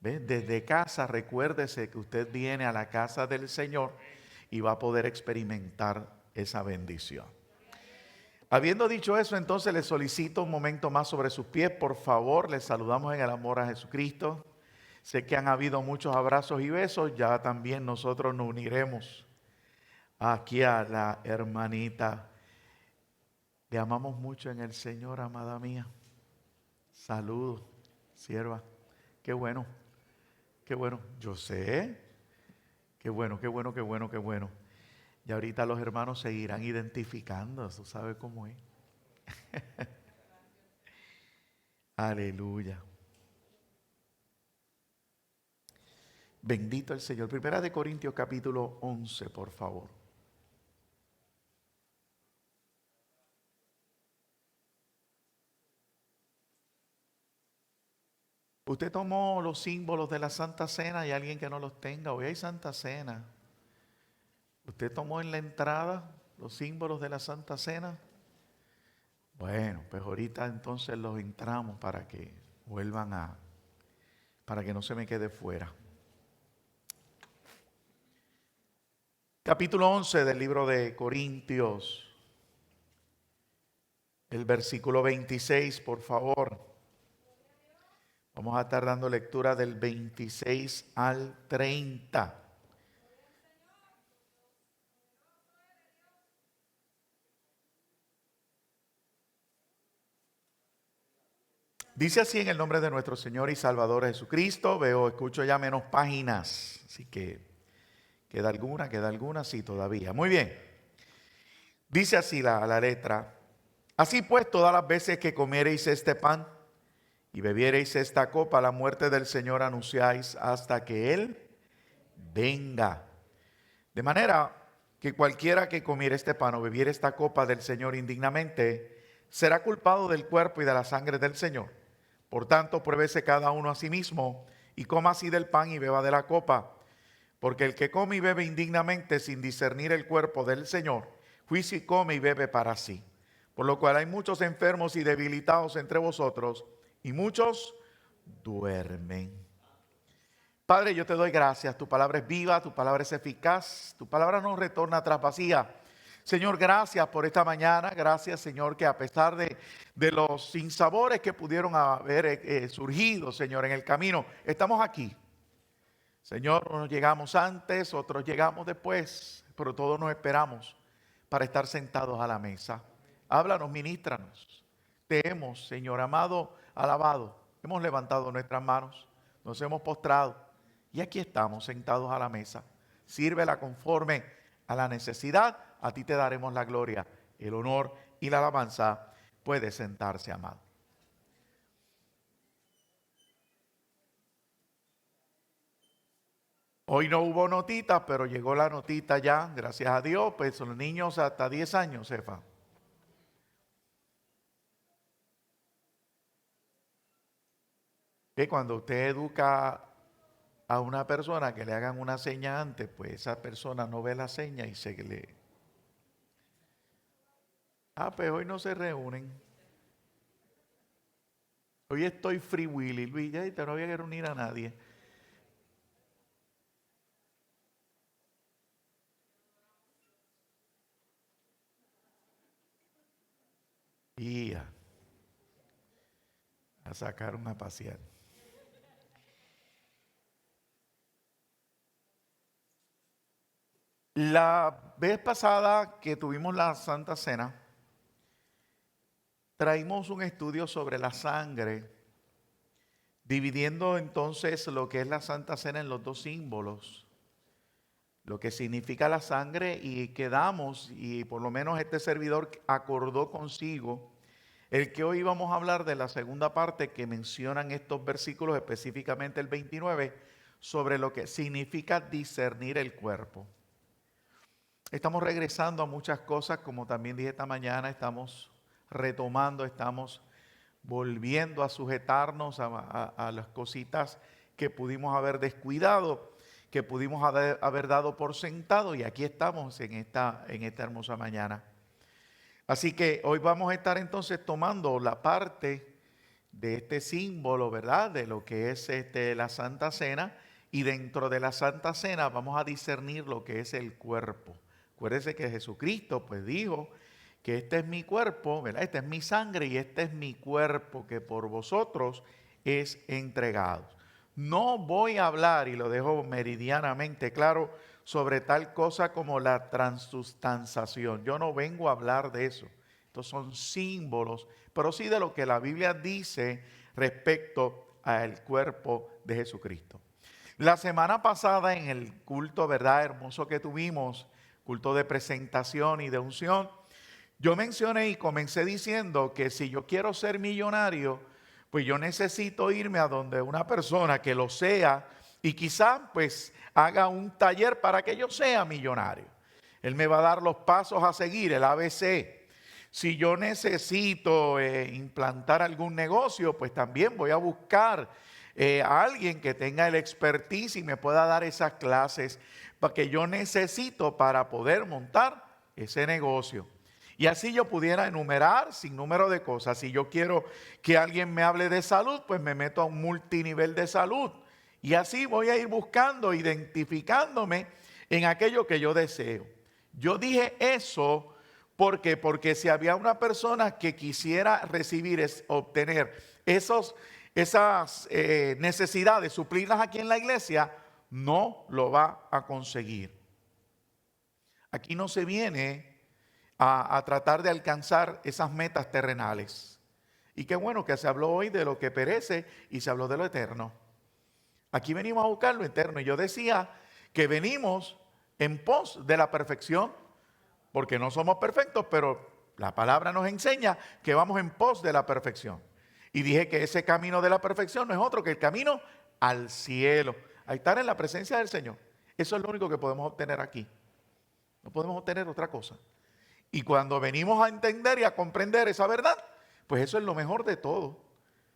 ¿Ves? Desde casa, recuérdese que usted viene a la casa del Señor y va a poder experimentar esa bendición. Habiendo dicho eso, entonces le solicito un momento más sobre sus pies. Por favor, les saludamos en el amor a Jesucristo. Sé que han habido muchos abrazos y besos. Ya también nosotros nos uniremos aquí a la hermanita. Le amamos mucho en el Señor, amada mía. Saludos, sierva. Qué bueno, qué bueno. Yo sé. Qué bueno, qué bueno, qué bueno, qué bueno. Y ahorita los hermanos se irán identificando. Tú sabes cómo es. Aleluya. Bendito el Señor. Primera de Corintios capítulo 11, por favor. Usted tomó los símbolos de la Santa Cena y alguien que no los tenga. Hoy hay Santa Cena. Usted tomó en la entrada los símbolos de la Santa Cena. Bueno, pues ahorita entonces los entramos para que vuelvan para que no se me quede fuera. Capítulo 11 del libro de Corintios, el versículo 26, por favor. Vamos a estar dando lectura del 26 al 30. Dice así en el nombre de nuestro Señor y Salvador Jesucristo. Escucho ya menos páginas, así que queda alguna, sí, todavía. Muy bien. Dice así la letra. Así pues, todas las veces que comiereis este pan y bebiereis esta copa, la muerte del Señor anunciáis hasta que Él venga. De manera que cualquiera que comiere este pan o bebiere esta copa del Señor indignamente, será culpado del cuerpo y de la sangre del Señor. Por tanto, pruébese cada uno a sí mismo y coma así del pan y beba de la copa. Porque el que come y bebe indignamente sin discernir el cuerpo del Señor, juicio y come y bebe para sí. Por lo cual hay muchos enfermos y debilitados entre vosotros y muchos duermen. Padre, yo te doy gracias. Tu palabra es viva, tu palabra es eficaz, tu palabra no retorna atrás vacía. Señor, gracias por esta mañana. Gracias, Señor, que a pesar de los sinsabores que pudieron haber surgido, Señor, en el camino, estamos aquí. Señor, unos llegamos antes, otros llegamos después, pero todos nos esperamos para estar sentados a la mesa. Háblanos, ministranos. Te hemos, Señor amado, alabado. Hemos levantado nuestras manos, nos hemos postrado y aquí estamos sentados a la mesa. Sírvela conforme a la necesidad. A ti te daremos la gloria, el honor y la alabanza. Puede sentarse, amado. Hoy no hubo notita, pero llegó la notita ya, gracias a Dios, pues son los niños hasta 10 años, Cefa. Que cuando usted educa a una persona que le hagan una seña antes, pues esa persona no ve la seña y se le... pues hoy no se reúnen. Hoy estoy free Willy, Luis, ya no había que reunir a nadie. Y a sacaron a pasear. La vez pasada que tuvimos la Santa Cena, traímos un estudio sobre la sangre, dividiendo entonces lo que es la Santa Cena en los dos símbolos, lo que significa la sangre, y quedamos, y por lo menos este servidor acordó consigo, el que hoy vamos a hablar de la segunda parte que mencionan estos versículos, específicamente el 29, sobre lo que significa discernir el cuerpo. Estamos regresando a muchas cosas, como también dije esta mañana, estamos retomando, estamos volviendo a sujetarnos a las cositas que pudimos haber descuidado, que pudimos haber dado por sentado, y aquí estamos en esta hermosa mañana. Así que hoy vamos a estar entonces tomando la parte de este símbolo, ¿verdad? De lo que es la Santa Cena. Y dentro de la Santa Cena vamos a discernir lo que es el cuerpo. Acuérdense que Jesucristo pues dijo que este es mi cuerpo, ¿verdad? Esta es mi sangre y este es mi cuerpo que por vosotros es entregado. No voy a hablar, y lo dejo meridianamente claro, sobre tal cosa como la transustanciación. Yo no vengo a hablar de eso. Estos son símbolos, pero sí de lo que la Biblia dice respecto al cuerpo de Jesucristo. La semana pasada en el culto, ¿verdad?, hermoso que tuvimos, culto de presentación y de unción, yo mencioné y comencé diciendo que si yo quiero ser millonario, pues yo necesito irme a donde una persona que lo sea y quizá pues haga un taller para que yo sea millonario. Él me va a dar los pasos a seguir, el ABC. Si yo necesito implantar algún negocio, pues también voy a buscar a alguien que tenga el expertise y me pueda dar esas clases que yo necesito para poder montar ese negocio. Y así yo pudiera enumerar sin número de cosas. Si yo quiero que alguien me hable de salud, pues me meto a un multinivel de salud. Y así voy a ir buscando, identificándome en aquello que yo deseo. Yo dije eso porque si había una persona que quisiera recibir, obtener esas necesidades, suplirlas aquí en la iglesia, no lo va a conseguir. Aquí no se viene a tratar de alcanzar esas metas terrenales. Y qué bueno que se habló hoy de lo que perece y se habló de lo eterno. Aquí venimos a buscar lo eterno. Y yo decía que venimos en pos de la perfección, porque no somos perfectos, pero la palabra nos enseña que vamos en pos de la perfección. Y dije que ese camino de la perfección no es otro que el camino al cielo, a estar en la presencia del Señor. Eso es lo único que podemos obtener aquí. No podemos obtener otra cosa. Y cuando venimos a entender y a comprender esa verdad, pues eso es lo mejor de todo.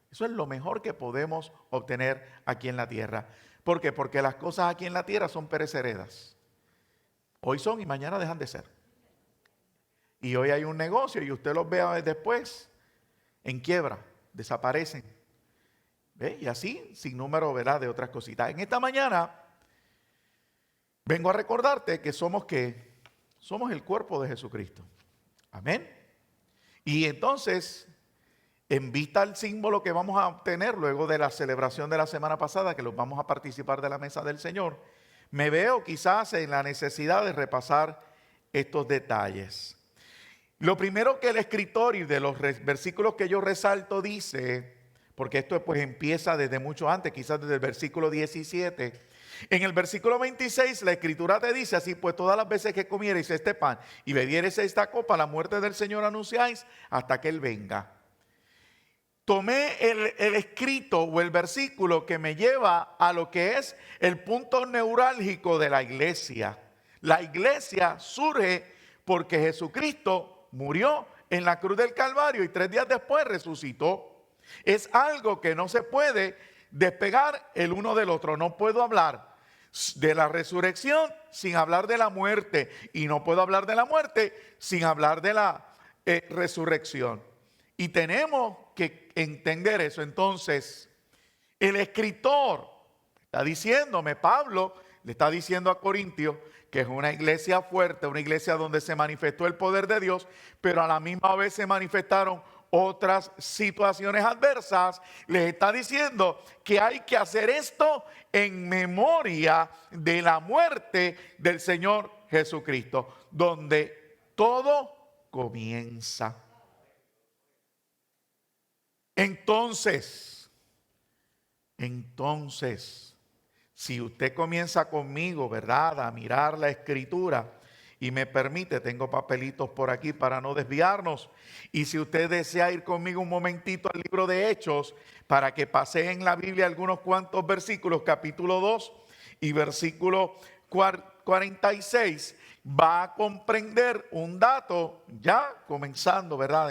Eso es lo mejor que podemos obtener aquí en la tierra. ¿Por qué? Porque las cosas aquí en la tierra son perecederas. Hoy son y mañana dejan de ser. Y hoy hay un negocio y usted los ve después en quiebra, desaparecen. ¿Ve? Y así, sin número, ¿verdad?, de otras cositas. En esta mañana vengo a recordarte que somos ¿qué? Somos el cuerpo de Jesucristo. Amén. Y entonces, en vista al símbolo que vamos a obtener luego de la celebración de la semana pasada, que los vamos a participar de la mesa del Señor, me veo quizás en la necesidad de repasar estos detalles. Lo primero que el escritor, y de los versículos que yo resalto, dice, porque esto pues empieza desde mucho antes, quizás desde el versículo 17. En el versículo 26 la escritura te dice así: pues todas las veces que comiereis este pan y bebiereis esta copa, la muerte del Señor anunciáis hasta que Él venga. Tomé el escrito o el versículo que me lleva a lo que es el punto neurálgico de la iglesia. La iglesia surge porque Jesucristo murió en la cruz del Calvario y 3 días después resucitó. Es algo que no se puede despegar el uno del otro. No puedo hablar de la resurrección sin hablar de la muerte, y no puedo hablar de la muerte sin hablar de la resurrección. Y tenemos que entender eso. Entonces, el escritor está diciéndome, Pablo le está diciendo a Corintios que es una iglesia fuerte, una iglesia donde se manifestó el poder de Dios, pero a la misma vez se manifestaron otras situaciones adversas. Les está diciendo que hay que hacer esto en memoria de la muerte del Señor Jesucristo, donde todo comienza. Entonces, si usted comienza conmigo, ¿verdad?, a mirar la escritura, y me permite, tengo papelitos por aquí para no desviarnos, y si usted desea ir conmigo un momentito al libro de Hechos, para que pase en la Biblia algunos cuantos versículos, capítulo 2 y versículo 46, va a comprender un dato, ya comenzando, ¿verdad?,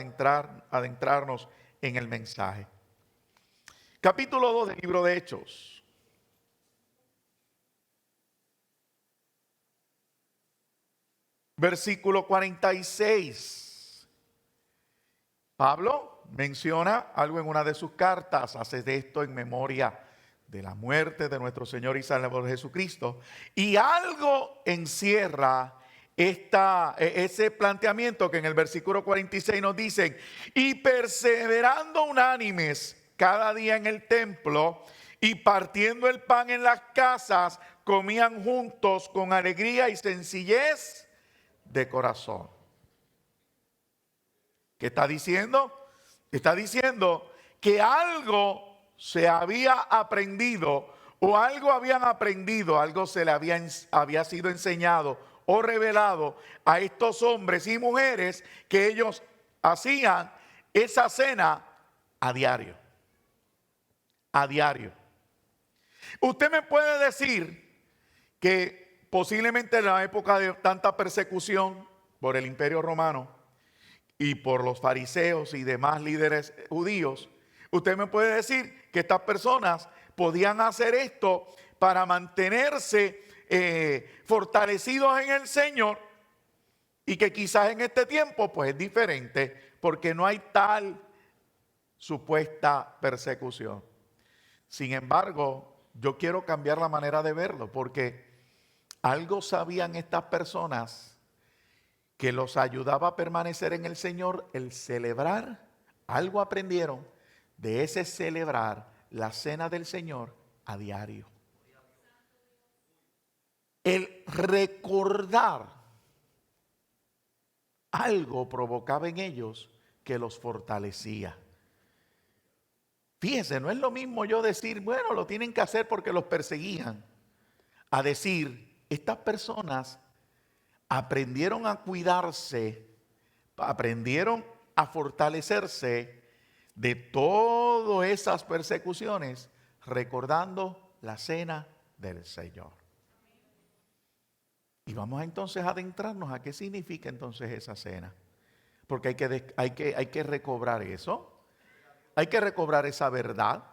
adentrarnos en el mensaje. Capítulo 2 del libro de Hechos. Versículo 46. Pablo menciona algo en una de sus cartas, hace de esto en memoria de la muerte de nuestro Señor y Salvador Jesucristo, y algo encierra ese planteamiento que en el versículo 46 nos dicen: y perseverando unánimes cada día en el templo y partiendo el pan en las casas, comían juntos con alegría y sencillez de corazón. ¿Qué está diciendo? Está diciendo que algo se había aprendido, o algo habían aprendido, algo se le había sido enseñado o revelado a estos hombres y mujeres, que ellos hacían esa cena a diario. A diario. Usted me puede decir que posiblemente en la época de tanta persecución por el Imperio Romano y por los fariseos y demás líderes judíos, usted me puede decir que estas personas podían hacer esto para mantenerse fortalecidos en el Señor, y que quizás en este tiempo pues es diferente porque no hay tal supuesta persecución. Sin embargo, yo quiero cambiar la manera de verlo, porque algo sabían estas personas que los ayudaba a permanecer en el Señor, el celebrar. Algo aprendieron de ese celebrar la cena del Señor a diario. El recordar algo provocaba en ellos que los fortalecía. Fíjense, no es lo mismo yo decir, bueno, lo tienen que hacer porque los perseguían, a decir, estas personas aprendieron a cuidarse, aprendieron a fortalecerse de todas esas persecuciones, recordando la cena del Señor. Y vamos entonces a adentrarnos a qué significa entonces esa cena. Porque hay que recobrar eso. Hay que recobrar esa verdad.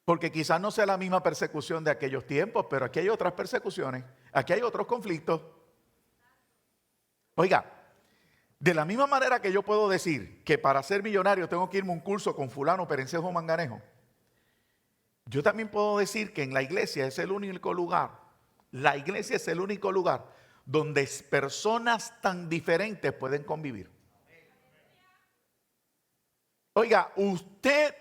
Porque quizás no sea la misma persecución de aquellos tiempos, pero aquí hay otras persecuciones. Aquí hay otros conflictos. Oiga, de la misma manera que yo puedo decir que para ser millonario tengo que irme a un curso con fulano, perencejo, manganejo, yo también puedo decir que en la iglesia es el único lugar. La iglesia es el único lugar donde personas tan diferentes pueden convivir. Oiga, usted,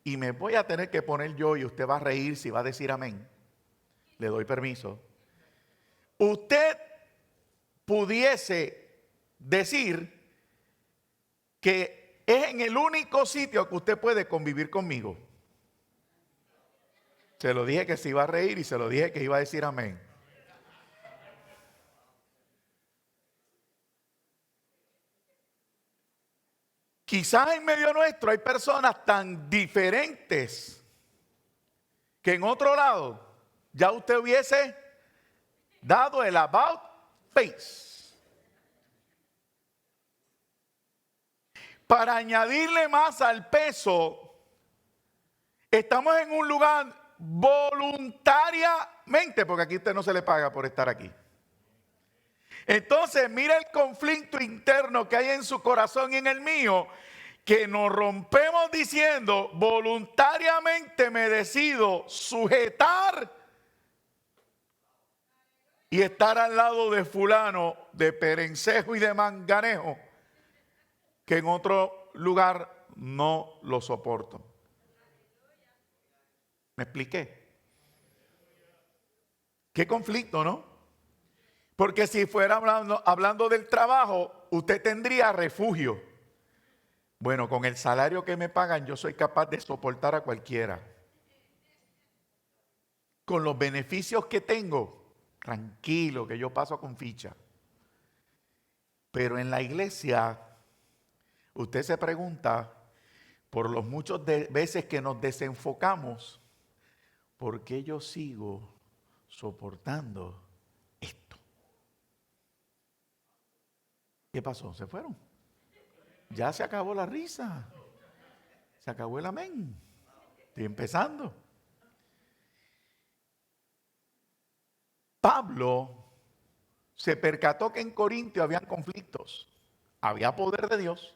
y me voy a tener que poner yo y usted va a reír si va a decir amén. Le doy permiso. Usted pudiese decir que es en el único sitio que usted puede convivir conmigo. Se lo dije que se iba a reír y se lo dije que iba a decir amén. Quizás en medio nuestro hay personas tan diferentes que en otro lado ya usted hubiese dado el about face. Para añadirle más al peso, estamos en un lugar voluntariamente, porque aquí usted no se le paga por estar aquí. Entonces, mira el conflicto interno que hay en su corazón y en el mío, que nos rompemos diciendo, voluntariamente me decido sujetar y estar al lado de fulano, de perencejo y de manganejo, que en otro lugar no lo soporto. ¿Me expliqué? ¿Qué conflicto, no? Porque si fuera hablando del trabajo, usted tendría refugio. Bueno, con el salario que me pagan, yo soy capaz de soportar a cualquiera. Con los beneficios que tengo, tranquilo, que yo paso con ficha. Pero en la iglesia, usted se pregunta, por los muchos veces que nos desenfocamos, ¿por qué yo sigo soportando esto? ¿Qué pasó? ¿Se fueron? Ya se acabó la risa. Se acabó el amén. Estoy empezando. Pablo se percató que en Corintio habían conflictos. Había poder de Dios.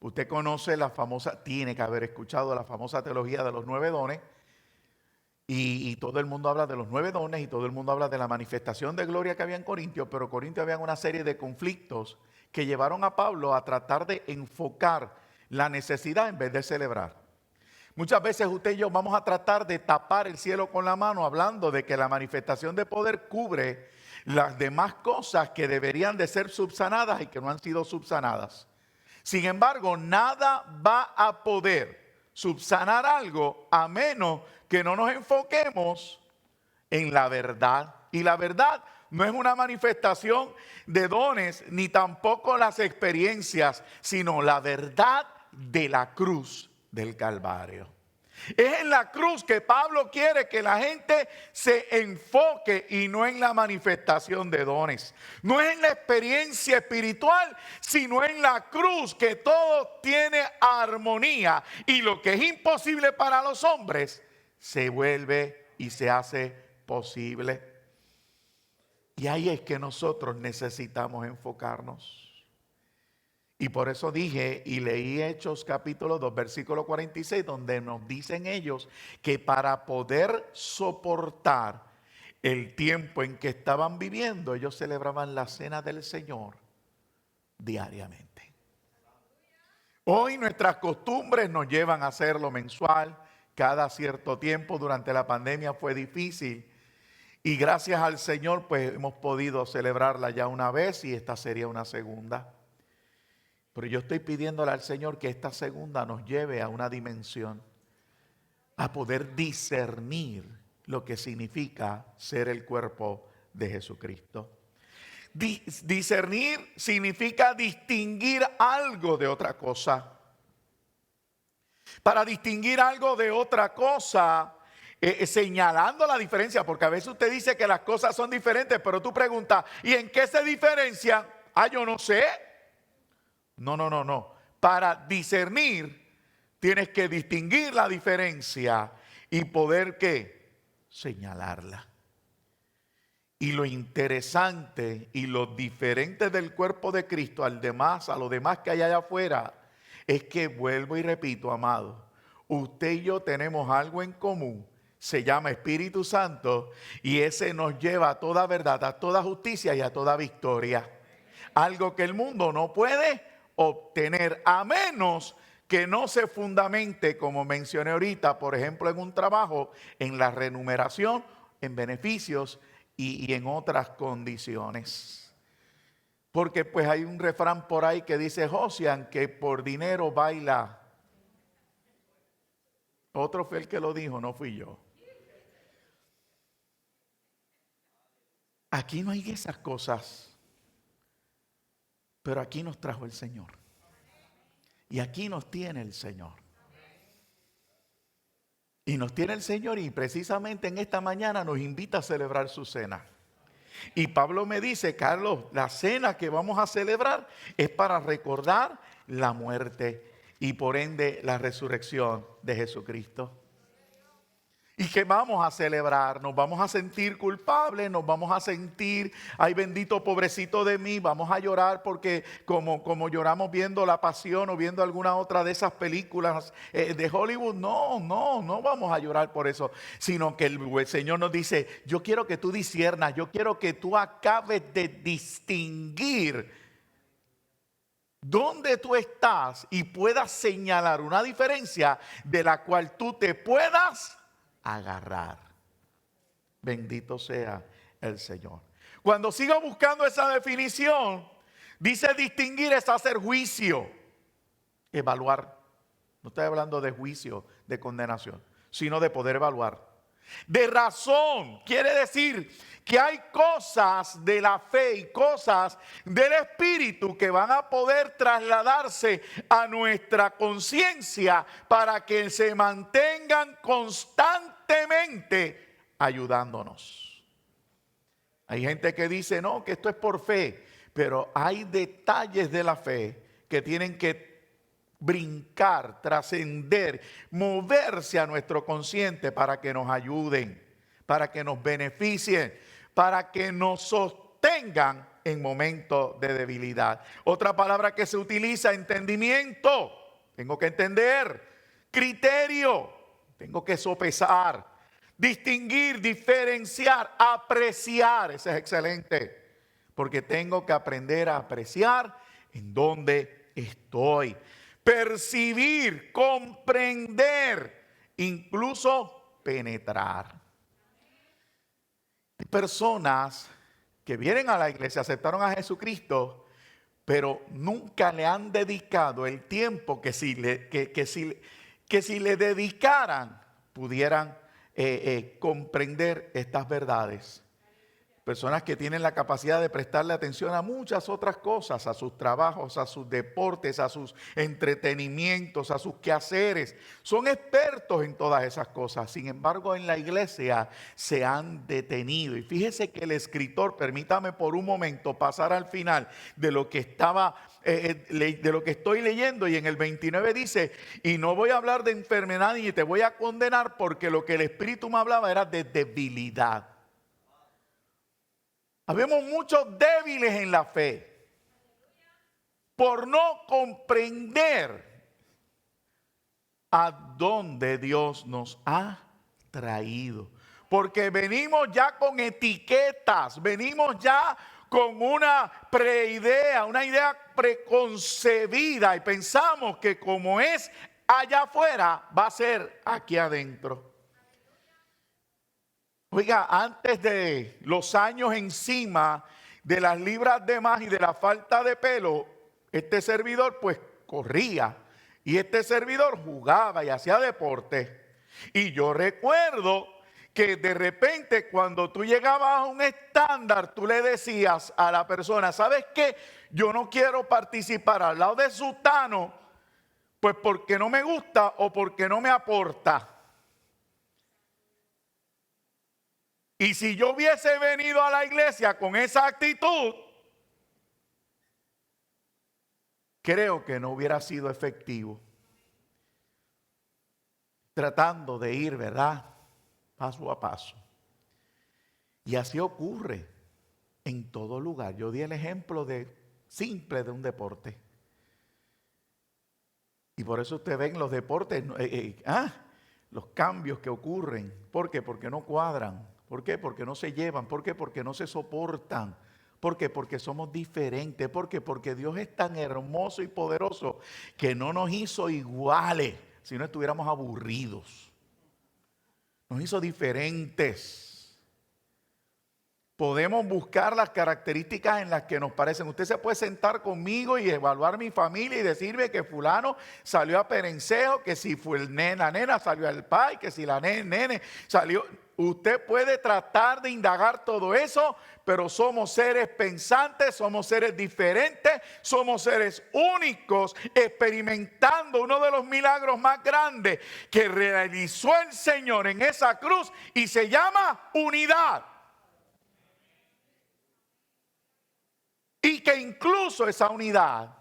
Usted conoce la famosa, tiene que haber escuchado la famosa teología de los 9 dones. Y todo el mundo habla de los 9 dones y todo el mundo habla de la manifestación de gloria que había en Corintios, pero en Corintios había una serie de conflictos que llevaron a Pablo a tratar de enfocar la necesidad en vez de celebrar. Muchas veces usted y yo vamos a tratar de tapar el cielo con la mano hablando de que la manifestación de poder cubre las demás cosas que deberían de ser subsanadas y que no han sido subsanadas. Sin embargo, nada va a poder subsanar algo a menos que no nos enfoquemos en la verdad. Y la verdad no es una manifestación de dones ni tampoco las experiencias, sino la verdad de la cruz del Calvario. Es en la cruz que Pablo quiere que la gente se enfoque y no en la manifestación de dones. No es en la experiencia espiritual, sino en la cruz que todo tiene armonía. Y lo que es imposible para los hombres se vuelve y se hace posible. Y ahí es que nosotros necesitamos enfocarnos. Y por eso dije y leí Hechos capítulo 2, versículo 46, donde nos dicen ellos que para poder soportar el tiempo en que estaban viviendo, ellos celebraban la cena del Señor diariamente. Hoy nuestras costumbres nos llevan a hacerlo mensual, cada cierto tiempo. Durante la pandemia fue difícil y gracias al Señor pues hemos podido celebrarla ya una vez y esta sería una segunda. Pero yo estoy pidiéndole al Señor que esta segunda nos lleve a una dimensión, a poder discernir lo que significa ser el cuerpo de Jesucristo. Discernir significa distinguir algo de otra cosa. Para distinguir algo de otra cosa, señalando la diferencia, porque a veces usted dice que las cosas son diferentes, pero tú preguntas, ¿y en qué se diferencian? Yo no sé. No. Para discernir tienes que distinguir la diferencia y poder ¿qué? Señalarla. Y lo interesante y lo diferente del cuerpo de Cristo a lo demás que hay allá afuera es que, vuelvo y repito, amado, usted y yo tenemos algo en común. Se llama Espíritu Santo y ese nos lleva a toda verdad, a toda justicia y a toda victoria. Algo que el mundo no puede obtener a menos que no se fundamente, como mencioné ahorita, por ejemplo en un trabajo, en la remuneración, en beneficios y en otras condiciones. Porque pues hay un refrán por ahí que dice Josian que por dinero baila. Otro fue el que lo dijo, no fui yo. Aquí no hay esas cosas. Pero aquí nos trajo el Señor. Y aquí nos tiene el Señor. Y nos tiene el Señor y precisamente en esta mañana nos invita a celebrar su cena. Y Pablo me dice, Carlos, la cena que vamos a celebrar es para recordar la muerte y por ende la resurrección de Jesucristo. ¿Y qué vamos a celebrar? Nos vamos a sentir culpables, nos vamos a sentir, ay bendito pobrecito de mí, vamos a llorar porque como lloramos viendo La Pasión o viendo alguna otra de esas películas de Hollywood. No vamos a llorar por eso, sino que el Señor nos dice, yo quiero que tú disciernas, yo quiero que tú acabes de distinguir dónde tú estás y puedas señalar una diferencia de la cual tú te puedas agarrar. Bendito sea el Señor. Cuando sigo buscando esa definición, dice distinguir es hacer juicio, evaluar. No estoy hablando de juicio, de condenación, sino de poder evaluar. De razón, quiere decir que hay cosas de la fe y cosas del Espíritu que van a poder trasladarse a nuestra conciencia para que se mantengan constantemente ayudándonos. Hay gente que dice, no, que esto es por fe, pero hay detalles de la fe que tienen que brincar, trascender, moverse a nuestro consciente para que nos ayuden, para que nos beneficien, para que nos sostengan en momentos de debilidad. Otra palabra que se utiliza, entendimiento. Tengo que entender. Criterio. Tengo que sopesar. Distinguir, diferenciar, apreciar. Ese es excelente. Porque tengo que aprender a apreciar en dónde estoy. Percibir, comprender, incluso penetrar. Hay personas que vienen a la iglesia, aceptaron a Jesucristo, pero nunca le han dedicado el tiempo que si le dedicaran, pudieran comprender estas verdades. Personas que tienen la capacidad de prestarle atención a muchas otras cosas, a sus trabajos, a sus deportes, a sus entretenimientos, a sus quehaceres. Son expertos en todas esas cosas. Sin embargo, en la iglesia se han detenido. Y fíjese que el escritor, permítame por un momento pasar al final de lo que de lo que estoy leyendo, y en el 29 dice: y no voy a hablar de enfermedad ni te voy a condenar, porque lo que el Espíritu me hablaba era de debilidad. Habemos muchos débiles en la fe por no comprender a dónde Dios nos ha traído. Porque venimos ya con etiquetas, venimos ya con una preidea, una idea preconcebida, y pensamos que como es allá afuera, va a ser aquí adentro. Oiga, antes de los años encima de las libras de más y de la falta de pelo, este servidor pues corría, y este servidor jugaba y hacía deporte. Y yo recuerdo que de repente cuando tú llegabas a un estándar, tú le decías a la persona: ¿sabes qué? Yo no quiero participar al lado de sutano, pues porque no me gusta o porque no me aporta. Y si yo hubiese venido a la iglesia con esa actitud, creo que no hubiera sido efectivo. Tratando de ir, ¿verdad?, paso a paso. Y así ocurre en todo lugar. Yo di el ejemplo simple de un deporte. Y por eso usted ve en los deportes los cambios que ocurren. ¿Por qué? Porque no cuadran. ¿Por qué? Porque no se llevan. ¿Por qué? Porque no se soportan. ¿Por qué? Porque somos diferentes. ¿Por qué? Porque Dios es tan hermoso y poderoso que no nos hizo iguales, si no estuviéramos aburridos. Nos hizo diferentes. Podemos buscar las características en las que nos parecen. Usted se puede sentar conmigo y evaluar mi familia y decirme que fulano salió a perencejo, que si fue la nena salió al pai, que si la nene salió. Usted puede tratar de indagar todo eso, pero somos seres pensantes, somos seres diferentes, somos seres únicos, experimentando uno de los milagros más grandes que realizó el Señor en esa cruz, y se llama unidad. Y que incluso esa unidad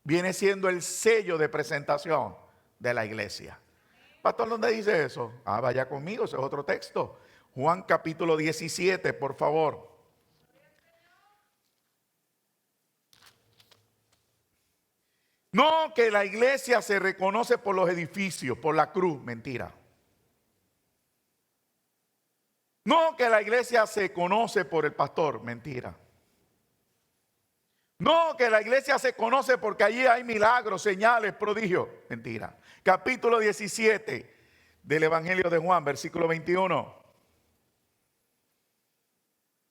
viene siendo el sello de presentación de la iglesia. Pastor, ¿dónde dice eso? Vaya conmigo, ese es otro texto. Juan capítulo 17, por favor. No que la iglesia se reconoce por los edificios, por la cruz, mentira. No que la iglesia se conoce por el pastor, mentira. No, que la iglesia se conoce porque allí hay milagros, señales, prodigios. Mentira. Capítulo 17 del Evangelio de Juan, versículo 21.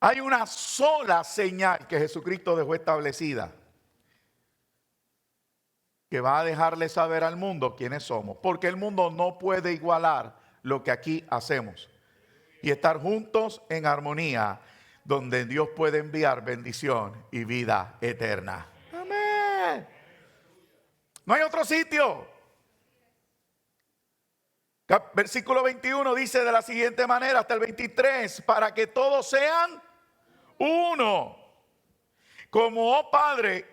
Hay una sola señal que Jesucristo dejó establecida, que va a dejarle saber al mundo quiénes somos. Porque el mundo no puede igualar lo que aquí hacemos y estar juntos en armonía, donde Dios puede enviar bendición y vida eterna. Amén. No hay otro sitio. Versículo 21 dice de la siguiente manera, hasta el 23: para que todos sean uno, como, oh Padre,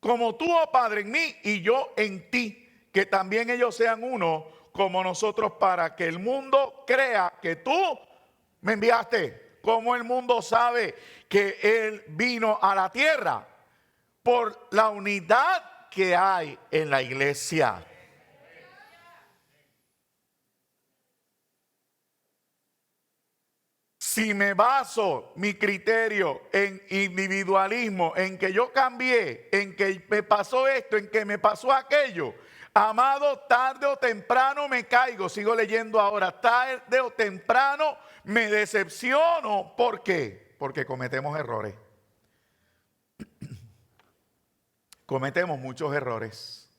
como tú, oh Padre, en mí y yo en ti, que también ellos sean uno como nosotros, para que el mundo crea que tú me enviaste. ¿Cómo el mundo sabe que Él vino a la tierra? Por la unidad que hay en la iglesia. Si me baso mi criterio en individualismo, en que yo cambié, en que me pasó esto, en que me pasó aquello, amado, tarde o temprano me caigo. Sigo leyendo ahora. Tarde o temprano me decepciono. ¿Por qué? Porque cometemos errores. Cometemos muchos errores.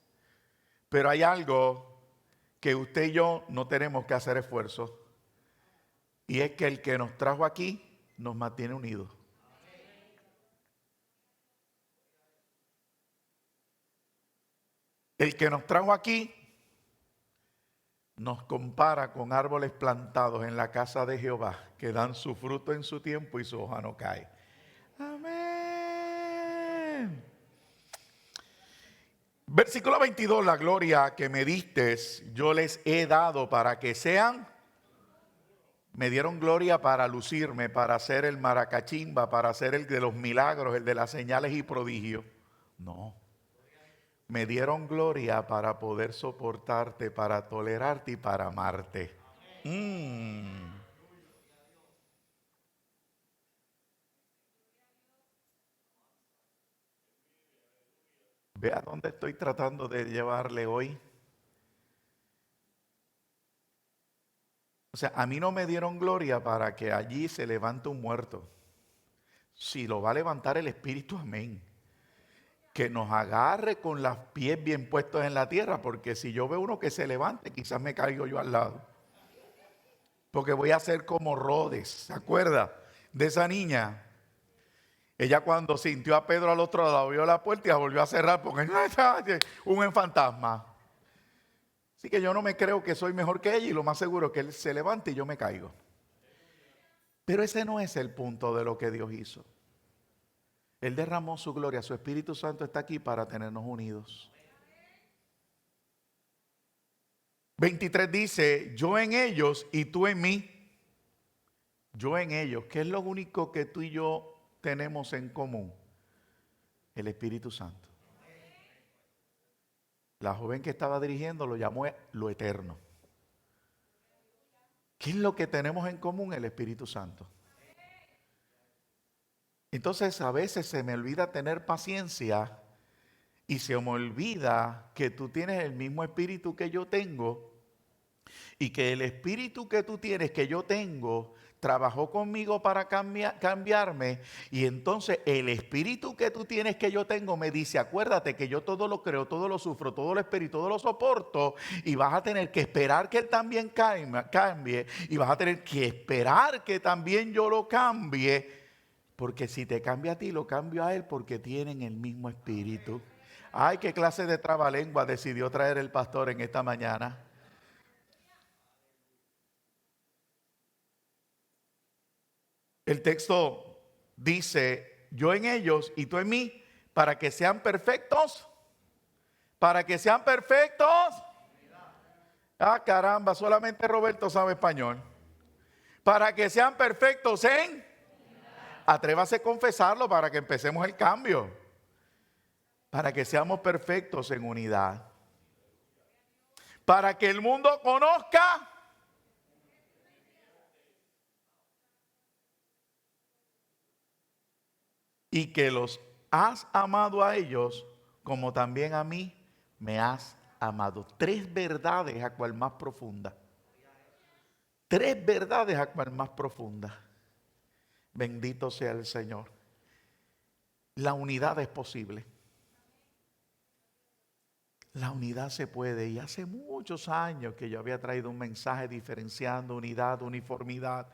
Pero hay algo que usted y yo no tenemos que hacer esfuerzo. Y es que el que nos trajo aquí nos mantiene unidos. El que nos trajo aquí nos compara con árboles plantados en la casa de Jehová, que dan su fruto en su tiempo y su hoja no cae. Amén. Versículo 22, la gloria que me diste, yo les he dado para que sean. Me dieron gloria para lucirme, para hacer el maracachimba, para hacer el de los milagros, el de las señales y prodigios. No. Me dieron gloria para poder soportarte, para tolerarte y para amarte. Vea dónde estoy tratando de llevarle hoy. O sea, a mí no me dieron gloria para que allí se levante un muerto. Si lo va a levantar el Espíritu, amén. Que nos agarre con los pies bien puestos en la tierra, porque si yo veo uno que se levante, quizás me caigo yo al lado. Porque voy a ser como Rodes, ¿se acuerda de esa niña? Ella cuando sintió a Pedro al otro lado, abrió la puerta y la volvió a cerrar porque un fantasma. Así que yo no me creo que soy mejor que ella y lo más seguro es que él se levante y yo me caigo. Pero ese no es el punto de lo que Dios hizo. Él derramó su gloria, su Espíritu Santo está aquí para tenernos unidos. 23 dice, yo en ellos y tú en mí. Yo en ellos. ¿Qué es lo único que tú y yo tenemos en común? El Espíritu Santo. La joven que estaba dirigiendo lo llamó lo eterno. ¿Qué es lo que tenemos en común? El Espíritu Santo. Entonces a veces se me olvida tener paciencia y se me olvida que tú tienes el mismo espíritu que yo tengo y que el espíritu que tú tienes, que yo tengo, trabajó conmigo para cambiarme, y entonces el espíritu que tú tienes que yo tengo me dice, acuérdate que yo todo lo creo, todo lo sufro, todo lo espero y todo lo soporto, y vas a tener que esperar que él también cambie, y vas a tener que esperar que también yo lo cambie, porque si te cambia a ti, lo cambio a él, porque tienen el mismo espíritu. Ay, qué clase de trabalengua decidió traer el pastor en esta mañana. El texto dice, yo en ellos y tú en mí, para que sean perfectos. Para que sean perfectos. Ah, caramba, solamente Roberto sabe español. Para que sean perfectos en. Atrévase a confesarlo para que empecemos el cambio. Para que seamos perfectos en unidad. Para que el mundo conozca. Y que los has amado a ellos como también a mí me has amado. 3 verdades a cual más profunda. 3 verdades a cual más profunda. Bendito sea el Señor. La unidad es posible. La unidad se puede. Y hace muchos años que yo había traído un mensaje diferenciando unidad, uniformidad.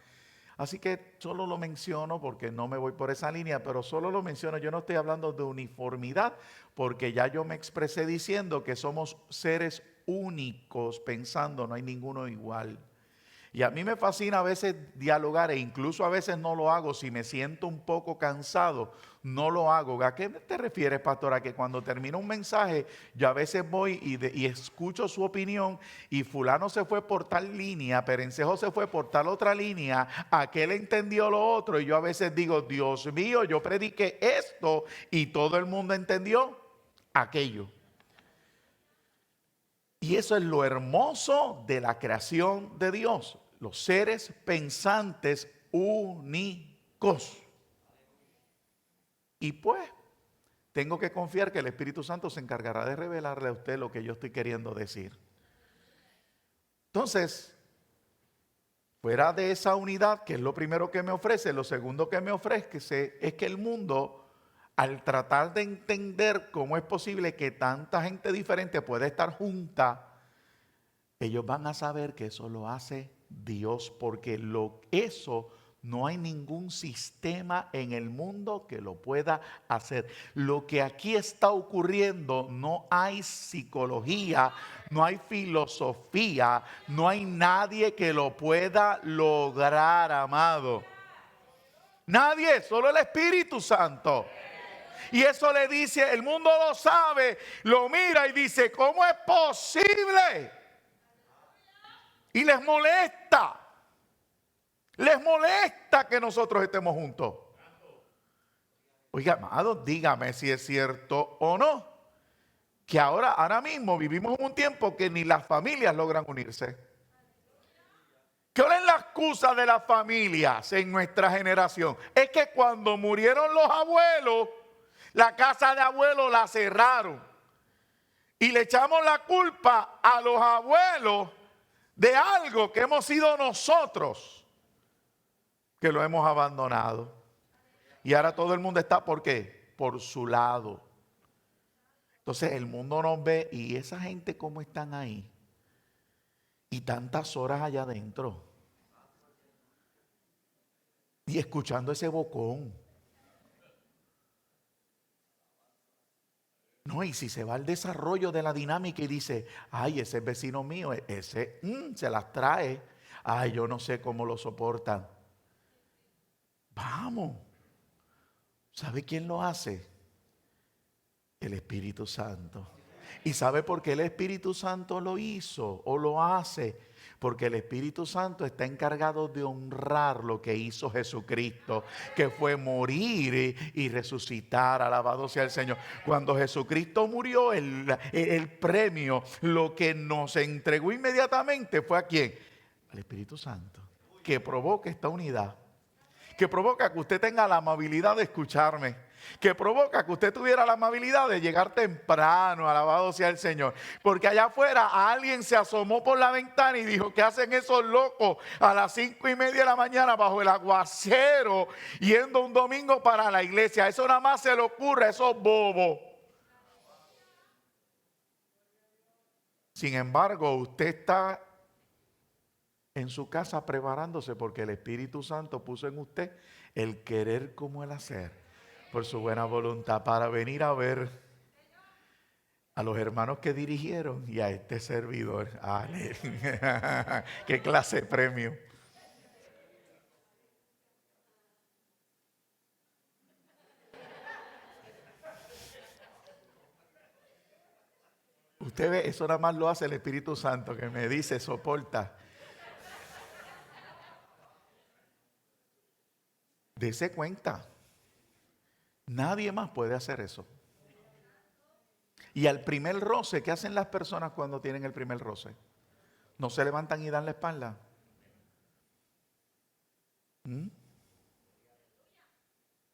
Así que solo lo menciono porque no me voy por esa línea, pero solo lo menciono. Yo no estoy hablando de uniformidad porque ya yo me expresé diciendo que somos seres únicos pensando, no hay ninguno igual. Y a mí me fascina a veces dialogar e incluso a veces no lo hago. Si me siento un poco cansado, no lo hago. ¿A qué te refieres, pastor? A que cuando termino un mensaje, yo a veces voy y escucho su opinión y fulano se fue por tal línea, Perencejo se fue por tal otra línea, aquel entendió lo otro y yo a veces digo, Dios mío, yo prediqué esto y todo el mundo entendió aquello. Y eso es lo hermoso de la creación de Dios. Los seres pensantes únicos. Y pues, tengo que confiar que el Espíritu Santo se encargará de revelarle a usted lo que yo estoy queriendo decir. Entonces, fuera de esa unidad, que es lo primero que me ofrece, lo segundo que me ofrece es que el mundo, al tratar de entender cómo es posible que tanta gente diferente pueda estar junta, ellos van a saber que eso lo hace Dios, porque eso no hay ningún sistema en el mundo que lo pueda hacer. Lo que aquí está ocurriendo, no hay psicología, no hay filosofía, no hay nadie que lo pueda lograr, amado. Nadie, solo el Espíritu Santo. Y eso le dice, el mundo lo sabe, lo mira y dice, ¿cómo es posible? Y les molesta que nosotros estemos juntos. Oiga, amado, dígame si es cierto o no, que ahora mismo vivimos en un tiempo que ni las familias logran unirse. ¿Cuál es la excusa de las familias en nuestra generación? Es que cuando murieron los abuelos, la casa de abuelos la cerraron. Y le echamos la culpa a los abuelos de algo que hemos sido nosotros, que lo hemos abandonado. Y ahora todo el mundo está, ¿por qué? Por su lado. Entonces el mundo nos ve y esa gente cómo están ahí. Y tantas horas allá adentro. Y escuchando ese bocón. No, y si se va al desarrollo de la dinámica y dice, ay, ese es vecino mío, ese se las trae. Ay, yo no sé cómo lo soportan. Vamos. ¿Sabe quién lo hace? El Espíritu Santo. ¿Y sabe por qué el Espíritu Santo lo hizo o lo hace? Porque el Espíritu Santo está encargado de honrar lo que hizo Jesucristo, que fue morir y resucitar. Alabado sea el Señor. Cuando Jesucristo murió, el premio, lo que nos entregó inmediatamente fue ¿a quién? Al Espíritu Santo, que provoca esta unidad, que provoca que usted tenga la amabilidad de escucharme, que provoca que usted tuviera la amabilidad de llegar temprano. Alabado sea el Señor. Porque allá afuera alguien se asomó por la ventana y dijo, ¿qué hacen esos locos a las 5:30 de la mañana bajo el aguacero yendo un domingo para la iglesia? Eso nada más se le ocurre a esos bobos. Sin embargo, usted está en su casa preparándose porque el Espíritu Santo puso en usted el querer como el hacer, por su buena voluntad, para venir a ver a los hermanos que dirigieron y a este servidor. ¡Qué clase de premio! Usted ve, eso nada más lo hace el Espíritu Santo, que me dice, soporta. Dese cuenta, nadie más puede hacer eso. Y al primer roce, ¿qué hacen las personas cuando tienen el primer roce? ¿No se levantan y dan la espalda?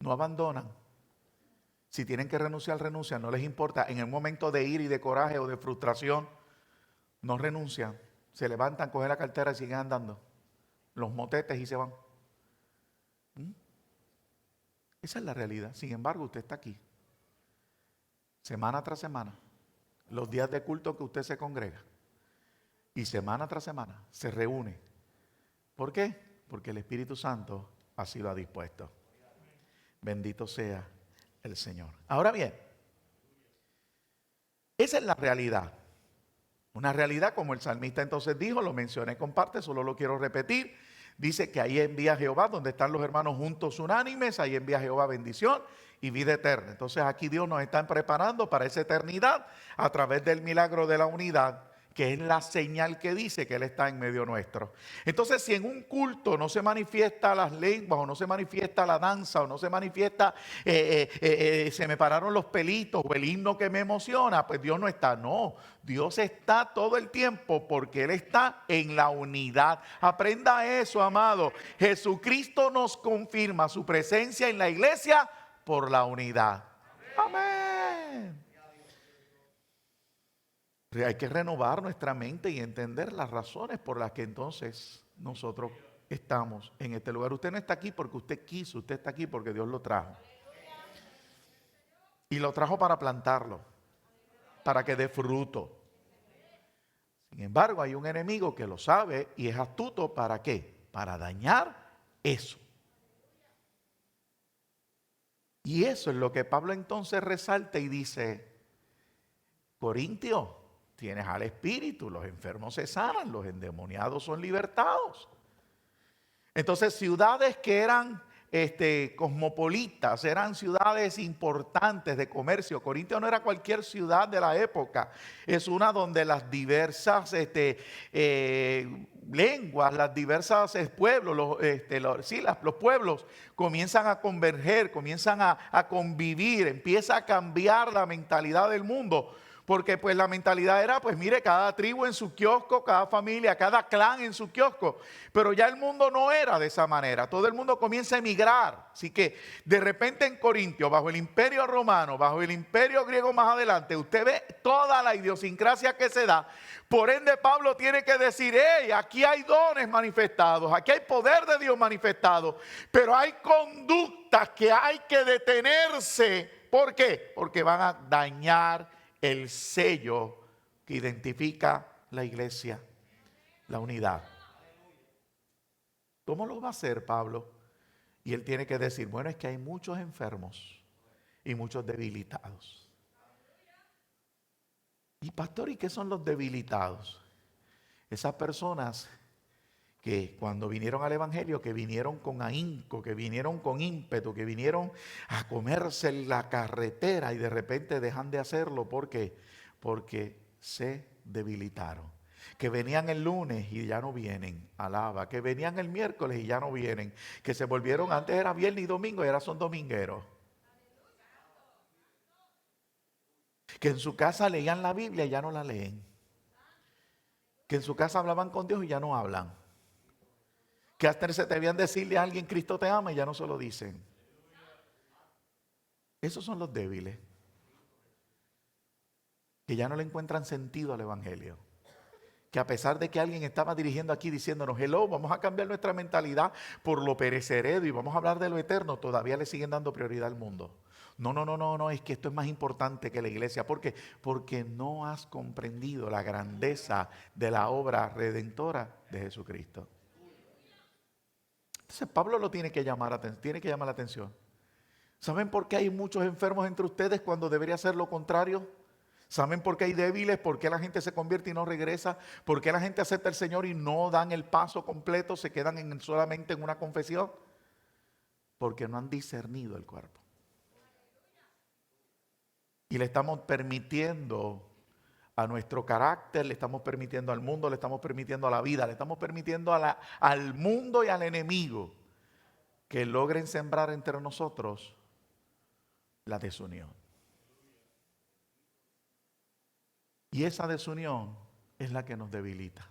No abandonan. Si tienen que renunciar, renuncian, no les importa. En el momento de ira y de coraje o de frustración, no renuncian. Se levantan, cogen la cartera y siguen andando. Los motetes y se van. Esa es la realidad. Sin embargo, usted está aquí. Semana tras semana. Los días de culto que usted se congrega. Y semana tras semana se reúne. ¿Por qué? Porque el Espíritu Santo así lo ha dispuesto. Bendito sea el Señor. Ahora bien, esa es la realidad. Una realidad, como el salmista entonces dijo, lo mencioné con parte, solo lo quiero repetir. Dice que ahí envía Jehová, donde están los hermanos juntos unánimes, ahí envía Jehová bendición y vida eterna. Entonces aquí Dios nos está preparando para esa eternidad a través del milagro de la unidad, que es la señal que dice que Él está en medio nuestro. Entonces, si en un culto no se manifiesta las lenguas, o no se manifiesta la danza, o no se manifiesta, se me pararon los pelitos, o el himno que me emociona, pues Dios no está. No, Dios está todo el tiempo porque Él está en la unidad. Aprenda eso, amado. Jesucristo nos confirma su presencia en la iglesia por la unidad. Amén. Hay que renovar nuestra mente y entender las razones por las que entonces nosotros estamos en este lugar. Usted no está aquí porque usted quiso, usted está aquí porque Dios lo trajo. Y lo trajo para plantarlo, para que dé fruto. Sin embargo, hay un enemigo que lo sabe y es astuto. ¿Para qué? Para dañar eso. Y eso es lo que Pablo entonces resalta y dice: Corintios, tienes al Espíritu, los enfermos se sanan, los endemoniados son libertados. Entonces, ciudades que eran cosmopolitas, eran ciudades importantes de comercio. Corintio no era cualquier ciudad de la época, es una donde las diversas lenguas, las diversas pueblos, los pueblos comienzan a converger, comienzan a convivir, empieza a cambiar la mentalidad del mundo. Porque pues la mentalidad era, pues mire, cada tribu en su kiosco, cada familia, cada clan en su kiosco. Pero ya el mundo no era de esa manera. Todo el mundo comienza a emigrar. Así que de repente en Corintio, bajo el imperio romano, bajo el imperio griego más adelante, usted ve toda la idiosincrasia que se da. Por ende, Pablo tiene que decir: hey, aquí hay dones manifestados, aquí hay poder de Dios manifestado. Pero hay conductas que hay que detenerse. ¿Por qué? Porque van a dañar el sello que identifica la iglesia, la unidad. ¿Cómo lo va a hacer Pablo? Y él tiene que decir: bueno, es que hay muchos enfermos y muchos debilitados. Y pastor, ¿y qué son los debilitados? Esas personas que cuando vinieron al evangelio, que vinieron con ahínco, que vinieron con ímpetu, que vinieron a comerse la carretera y de repente dejan de hacerlo. ¿Por qué? Porque se debilitaron. Que venían el lunes y ya no vienen, alaba. Que venían el miércoles y ya no vienen. Que se volvieron, antes era viernes y domingo y ahora son domingueros. Que en su casa leían la Biblia y ya no la leen. Que en su casa hablaban con Dios y ya no hablan. Que hasta se debían decirle a alguien: Cristo te ama, y ya no se lo dicen. Esos son los débiles, que ya no le encuentran sentido al evangelio. Que a pesar de que alguien estaba dirigiendo aquí diciéndonos: hello, vamos a cambiar nuestra mentalidad por lo perecedero y vamos a hablar de lo eterno, todavía le siguen dando prioridad al mundo. No, es que esto es más importante que la iglesia. ¿Por qué? Porque no has comprendido la grandeza de la obra redentora de Jesucristo. Entonces Pablo lo tiene que llamar la atención. ¿Saben por qué hay muchos enfermos entre ustedes cuando debería ser lo contrario? ¿Saben por qué hay débiles? ¿Por qué la gente se convierte y no regresa? ¿Por qué la gente acepta al Señor y no dan el paso completo? Se quedan solamente en una confesión. Porque no han discernido el cuerpo. Y le estamos permitiendo a nuestro carácter, le estamos permitiendo al mundo, le estamos permitiendo a la vida, le estamos permitiendo al mundo y al enemigo que logren sembrar entre nosotros la desunión. Y esa desunión es la que nos debilita,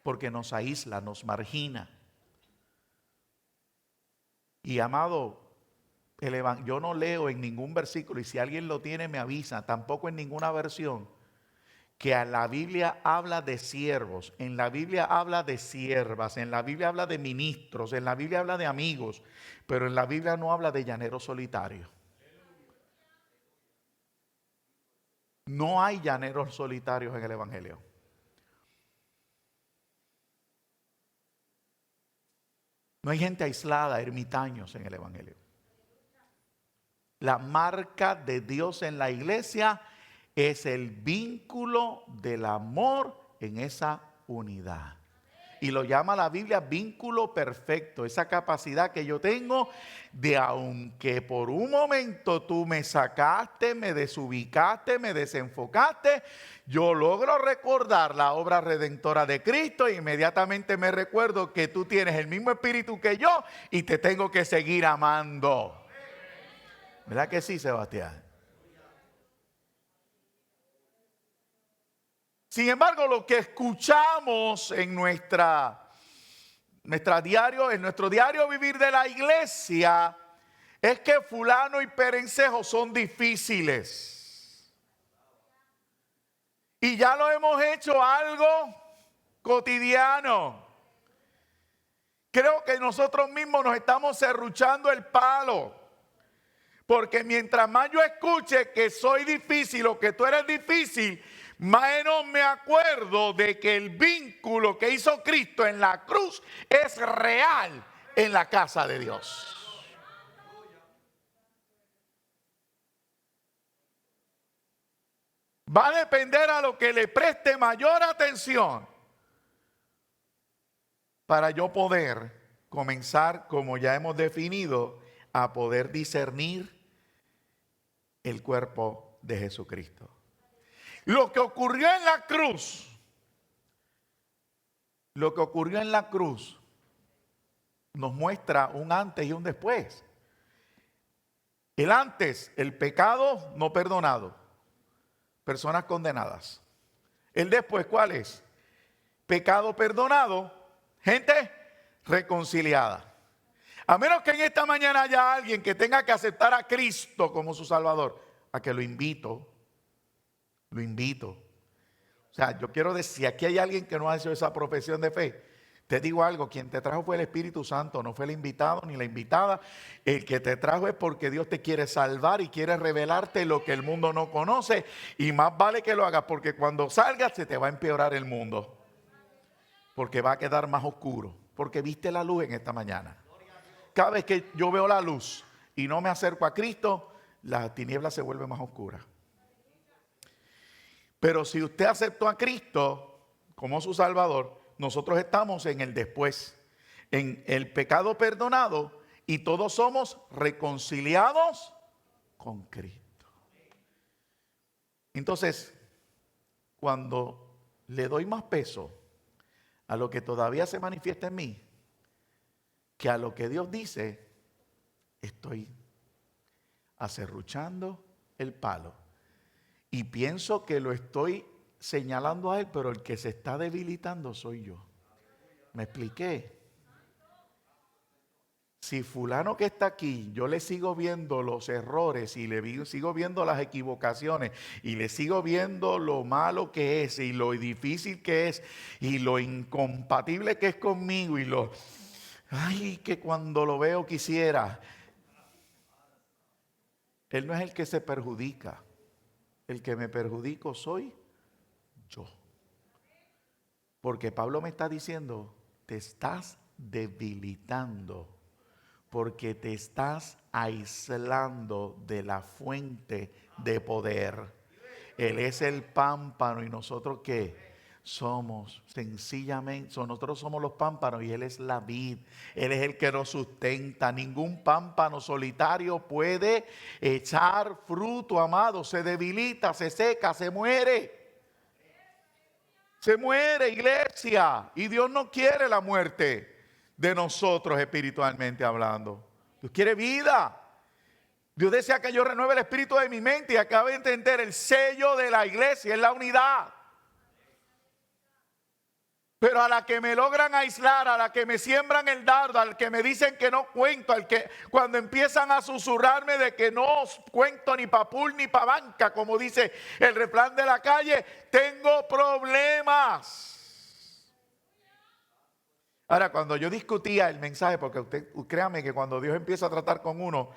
porque nos aísla, nos margina. Y amado, yo no leo en ningún versículo, y si alguien lo tiene me avisa, tampoco en ninguna versión, que a la Biblia habla de siervos, en la Biblia habla de siervas, en la Biblia habla de ministros, en la Biblia habla de amigos, pero en la Biblia no habla de llaneros solitarios. No hay llaneros solitarios en el evangelio. No hay gente aislada, ermitaños en el evangelio. La marca de Dios en la iglesia es el vínculo del amor en esa unidad. Y lo llama la Biblia vínculo perfecto. Esa capacidad que yo tengo de, aunque por un momento tú me sacaste, me desubicaste, me desenfocaste, yo logro recordar la obra redentora de Cristo e inmediatamente me recuerdo que tú tienes el mismo espíritu que yo y te tengo que seguir amando. ¿Verdad que sí, Sebastián? Sin embargo, lo que escuchamos en nuestro diario vivir de la iglesia es que fulano y perencejo son difíciles. Y ya lo hemos hecho algo cotidiano. Creo que nosotros mismos nos estamos serruchando el palo. Porque mientras más yo escuche que soy difícil o que tú eres difícil, menos me acuerdo de que el vínculo que hizo Cristo en la cruz es real en la casa de Dios. Va a depender a lo que le preste mayor atención para yo poder comenzar, como ya hemos definido, a poder discernir el cuerpo de Jesucristo. Lo que ocurrió en la cruz, nos muestra un antes y un después. El antes, el pecado no perdonado, personas condenadas. El después, ¿cuál es? Pecado perdonado, gente reconciliada. A menos que en esta mañana haya alguien que tenga que aceptar a Cristo como su Salvador, a que lo invito. O sea, yo quiero decir, si aquí hay alguien que no ha hecho esa profesión de fe, te digo algo, quien te trajo fue el Espíritu Santo, no fue el invitado ni la invitada. El que te trajo es porque Dios te quiere salvar y quiere revelarte lo que el mundo no conoce. Y más vale que lo hagas, porque cuando salgas se te va a empeorar el mundo. Porque va a quedar más oscuro. Porque viste la luz en esta mañana. Cada vez que yo veo la luz y no me acerco a Cristo, la tiniebla se vuelve más oscura. Pero si usted aceptó a Cristo como su Salvador, nosotros estamos en el después, en el pecado perdonado y todos somos reconciliados con Cristo. Entonces, cuando le doy más peso a lo que todavía se manifiesta en mí, que a lo que Dios dice, estoy acerruchando el palo. Y pienso que lo estoy señalando a él, pero el que se está debilitando soy yo. ¿Me expliqué? Si fulano que está aquí, yo le sigo viendo los errores y sigo viendo las equivocaciones y le sigo viendo lo malo que es y lo difícil que es y lo incompatible que es conmigo y que cuando lo veo quisiera. Él no es el que se perjudica. El que me perjudico soy yo. Porque Pablo me está diciendo, te estás debilitando. Porque te estás aislando de la fuente de poder. Él es el pámpano y nosotros ¿qué? Somos sencillamente, nosotros somos los pámpanos y Él es la vid. Él es el que nos sustenta. Ningún pámpano solitario puede echar fruto, amado. Se debilita, se seca, se muere. Se muere, iglesia. Y Dios no quiere la muerte de nosotros espiritualmente hablando. Dios quiere vida. Dios desea que yo renueve el espíritu de mi mente y acabe de entender el sello de la iglesia, es la unidad. Pero a la que me logran aislar, a la que me siembran el dardo, al que me dicen que no cuento, al que cuando empiezan a susurrarme de que no cuento ni pa' pool ni pa' banca, como dice el refrán de la calle, tengo problemas. Ahora, cuando yo discutía el mensaje, porque usted, créame que cuando Dios empieza a tratar con uno,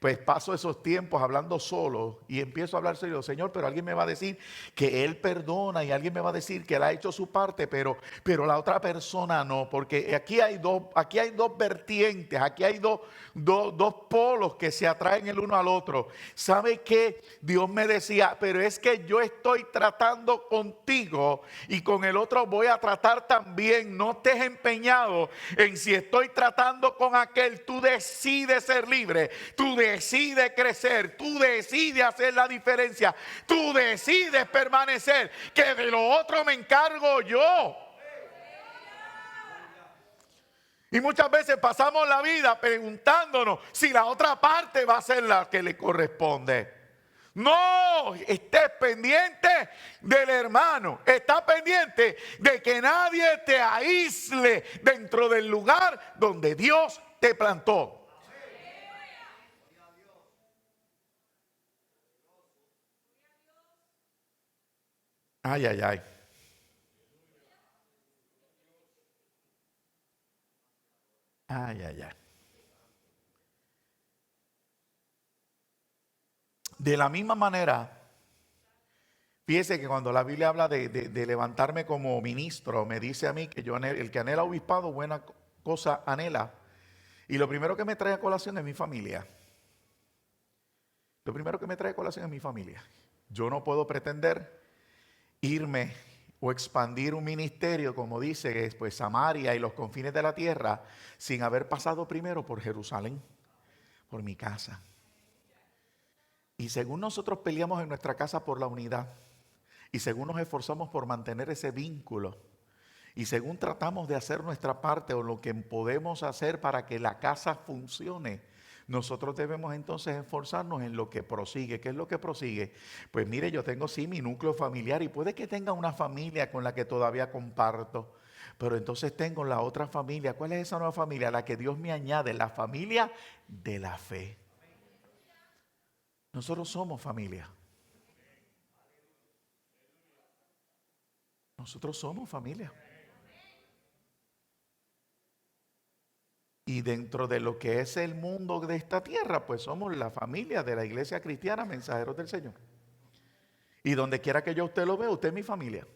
pues paso esos tiempos hablando solo y empiezo a hablar serio, Señor, pero alguien me va a decir que Él perdona y alguien me va a decir que Él ha hecho su parte, pero la otra persona no, porque aquí hay dos vertientes, aquí hay dos polos que se atraen el uno al otro. ¿Sabe qué? Dios me decía, pero es que yo estoy tratando contigo y con el otro voy a tratar también. No te has empeñado en si estoy tratando con aquel, tú decides ser libre, tú decides crecer, tú decides hacer la diferencia, tú decides permanecer, que de lo otro me encargo yo. Y muchas veces pasamos la vida preguntándonos si la otra parte va a ser la que le corresponde. No, estés pendiente del hermano, está pendiente de que nadie te aísle dentro del lugar donde Dios te plantó. Ay, ay, ay. Ay, ay, ay. De la misma manera, fíjese que cuando la Biblia habla de levantarme como ministro, me dice a mí que yo el que anhela obispado, buena cosa anhela. Y lo primero que me trae a colación es mi familia. Lo primero que me trae a colación es mi familia. Yo no puedo pretender irme o expandir un ministerio, como dice, pues Samaria y los confines de la tierra, sin haber pasado primero por Jerusalén, por mi casa. Y según nosotros peleamos en nuestra casa por la unidad, y según nos esforzamos por mantener ese vínculo, y según tratamos de hacer nuestra parte o lo que podemos hacer para que la casa funcione, nosotros debemos entonces esforzarnos en lo que prosigue. ¿Qué es lo que prosigue? Pues mire, yo tengo sí mi núcleo familiar y puede que tenga una familia con la que todavía comparto, pero entonces tengo la otra familia. ¿Cuál es esa nueva familia? La que Dios me añade, la familia de la fe. Nosotros somos familia. Nosotros somos familia. Y dentro de lo que es el mundo de esta tierra, pues somos la familia de la iglesia cristiana, mensajeros del Señor. Y donde quiera que yo usted lo vea, usted es mi familia.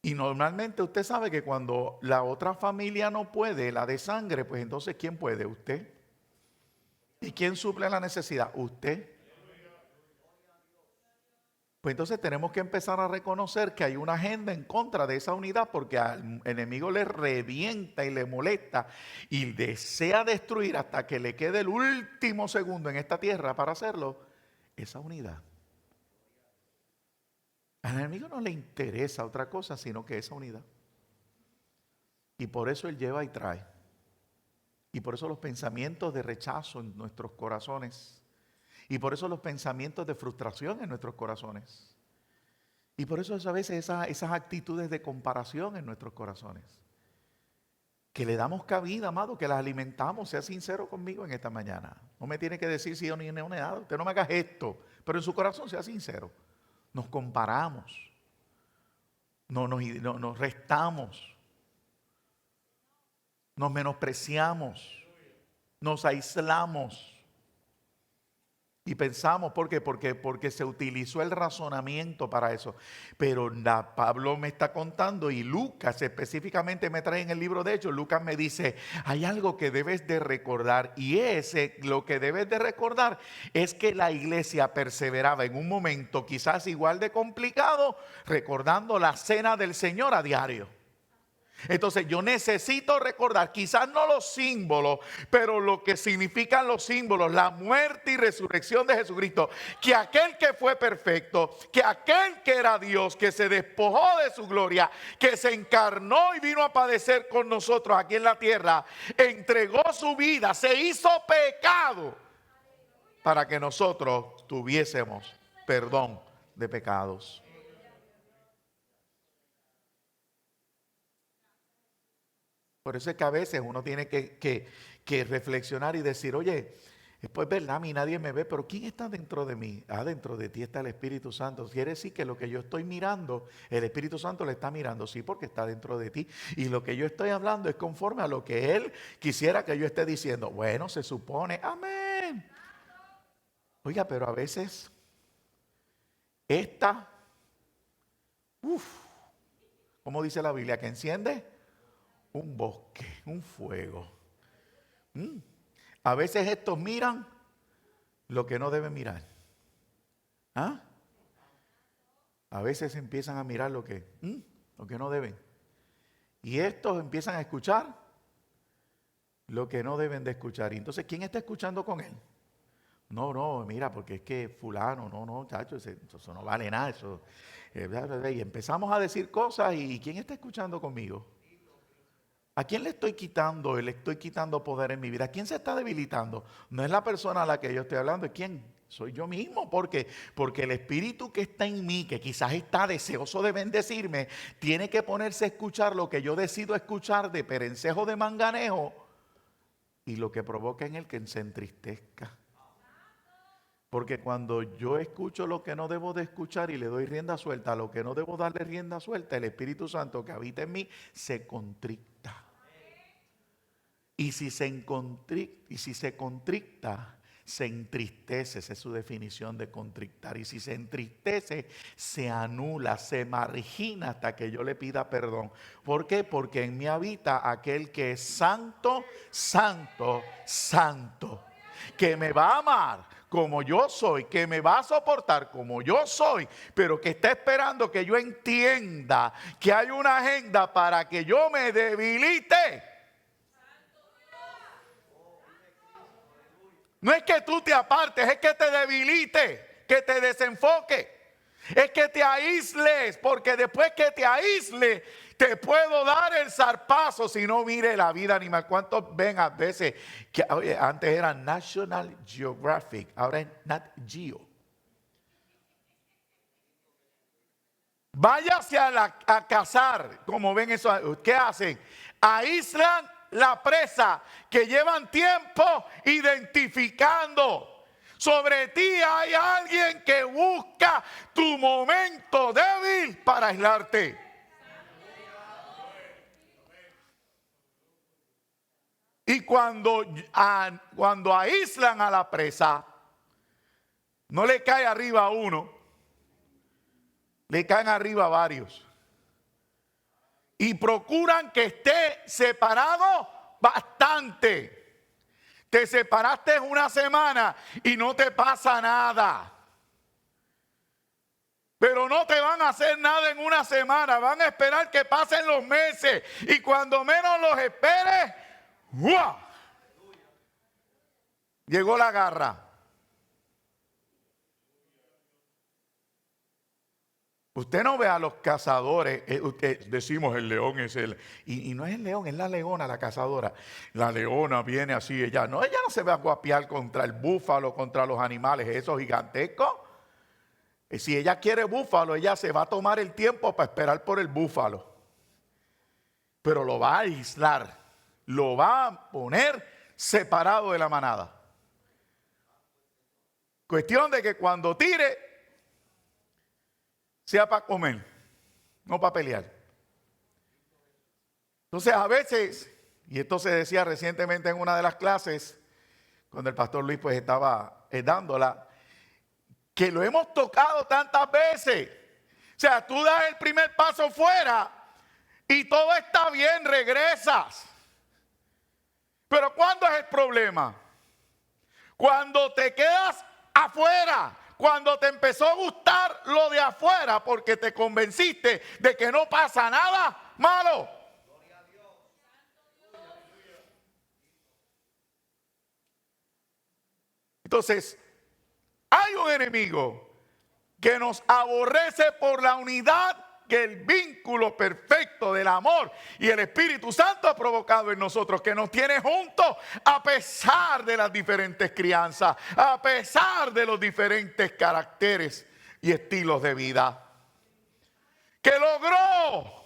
Y normalmente usted sabe que cuando la otra familia no puede, la de sangre, pues entonces ¿quién puede? Usted. ¿Y quién suple la necesidad? Usted. Pues entonces tenemos que empezar a reconocer que hay una agenda en contra de esa unidad porque al enemigo le revienta y le molesta y desea destruir hasta que le quede el último segundo en esta tierra para hacerlo, esa unidad. Al enemigo no le interesa otra cosa sino que esa unidad. Y por eso él lleva y trae. Y por eso los pensamientos de rechazo en nuestros corazones. Y por eso los pensamientos de frustración en nuestros corazones. Y por eso a veces esas actitudes de comparación en nuestros corazones. Que le damos cabida, amado, que las alimentamos. Sea sincero conmigo en esta mañana. No me tiene que decir si yo ni nada. Usted no me haga esto. Pero en su corazón sea sincero. Nos comparamos. Nos restamos. Nos menospreciamos. Nos aislamos. Y pensamos, ¿por qué? Porque se utilizó el razonamiento para eso. Pero Pablo me está contando y Lucas específicamente me trae en el libro de Hechos. Lucas me dice, hay algo que debes de recordar. Y lo que debes de recordar es que la iglesia perseveraba en un momento quizás igual de complicado, recordando la cena del Señor a diario. Entonces yo necesito recordar, quizás no los símbolos, pero lo que significan los símbolos, la muerte y resurrección de Jesucristo, que aquel que fue perfecto, que aquel que era Dios, que se despojó de su gloria, que se encarnó y vino a padecer con nosotros aquí en la tierra, entregó su vida, se hizo pecado para que nosotros tuviésemos perdón de pecados. Por eso es que a veces uno tiene que reflexionar y decir, oye, Después, ¿verdad? A mí nadie me ve, pero ¿quién está dentro de mí? Dentro de ti está el Espíritu Santo. Quiere decir que lo que yo estoy mirando, el Espíritu Santo le está mirando, sí, porque está dentro de ti. Y lo que yo estoy hablando es conforme a lo que Él quisiera que yo esté diciendo. Bueno, se supone, amén. Oiga, pero a veces, ¿cómo dice la Biblia? Que enciende un bosque, un fuego. A veces estos miran lo que no deben mirar. ¿Ah? A veces empiezan a mirar lo que no deben. Y estos empiezan a escuchar lo que no deben de escuchar. Y entonces, ¿quién está escuchando con él? No, mira, porque es que fulano, no, chacho, eso no vale nada. Eso, y empezamos a decir cosas y ¿quién está escuchando conmigo? ¿A quién le estoy quitando poder en mi vida? ¿A quién se está debilitando? No es la persona a la que yo estoy hablando, ¿es quién? Soy yo mismo. ¿Por qué? Porque el espíritu que está en mí, que quizás está deseoso de bendecirme, tiene que ponerse a escuchar lo que yo decido escuchar de perencejo de manganejo y lo que provoca en él que se entristezca. Porque cuando yo escucho lo que no debo de escuchar y le doy rienda suelta a lo que no debo darle rienda suelta, el Espíritu Santo que habita en mí se contricta. Y si se contricta, se entristece. Esa es su definición de contrictar. Y si se entristece, se anula, se margina hasta que yo le pida perdón. ¿Por qué? Porque en mí habita aquel que es santo, santo, santo. Que me va a amar como yo soy, que me va a soportar como yo soy, pero que está esperando que yo entienda que hay una agenda para que yo me debilite. No es que tú te apartes, es que te debilite, que te desenfoque. Es que te aísles, porque después que te aísle, te puedo dar el zarpazo. Si no, mire la vida animal. ¿Cuántos ven a veces que antes era National Geographic, ahora es Nat Geo? Váyase a cazar, como ven eso. ¿Qué hacen? Aíslan la presa que llevan tiempo identificando. Sobre ti hay alguien que busca tu momento débil para aislarte. Y cuando aíslan a la presa, no le cae arriba a uno, le caen arriba a varios. Y procuran que esté separado bastante. Te separaste una semana y no te pasa nada. Pero no te van a hacer nada en una semana. Van a esperar que pasen los meses. Y cuando menos los esperes, ¡guau! Llegó la garra. Usted no ve a los cazadores, decimos el león es el, y no es el león, es la leona, la cazadora. La leona viene así, ella no se va a guapiar contra el búfalo, contra los animales esos gigantescos. Si ella quiere búfalo, ella se va a tomar el tiempo para esperar por el búfalo. Pero lo va a aislar, lo va a poner separado de la manada. Cuestión de que cuando tire, sea para comer, no para pelear. Entonces a veces, y esto se decía recientemente en una de las clases, cuando el pastor Luis pues estaba dándola, que lo hemos tocado tantas veces. O sea, tú das el primer paso fuera y todo está bien, regresas. Pero ¿cuándo es el problema? Cuando te quedas afuera. Cuando te empezó a gustar lo de afuera porque te convenciste de que no pasa nada malo. Entonces, hay un enemigo que nos aborrece por la unidad que el vínculo perfecto del amor y el Espíritu Santo ha provocado en nosotros, que nos tiene juntos a pesar de las diferentes crianzas, a pesar de los diferentes caracteres y estilos de vida. Que logró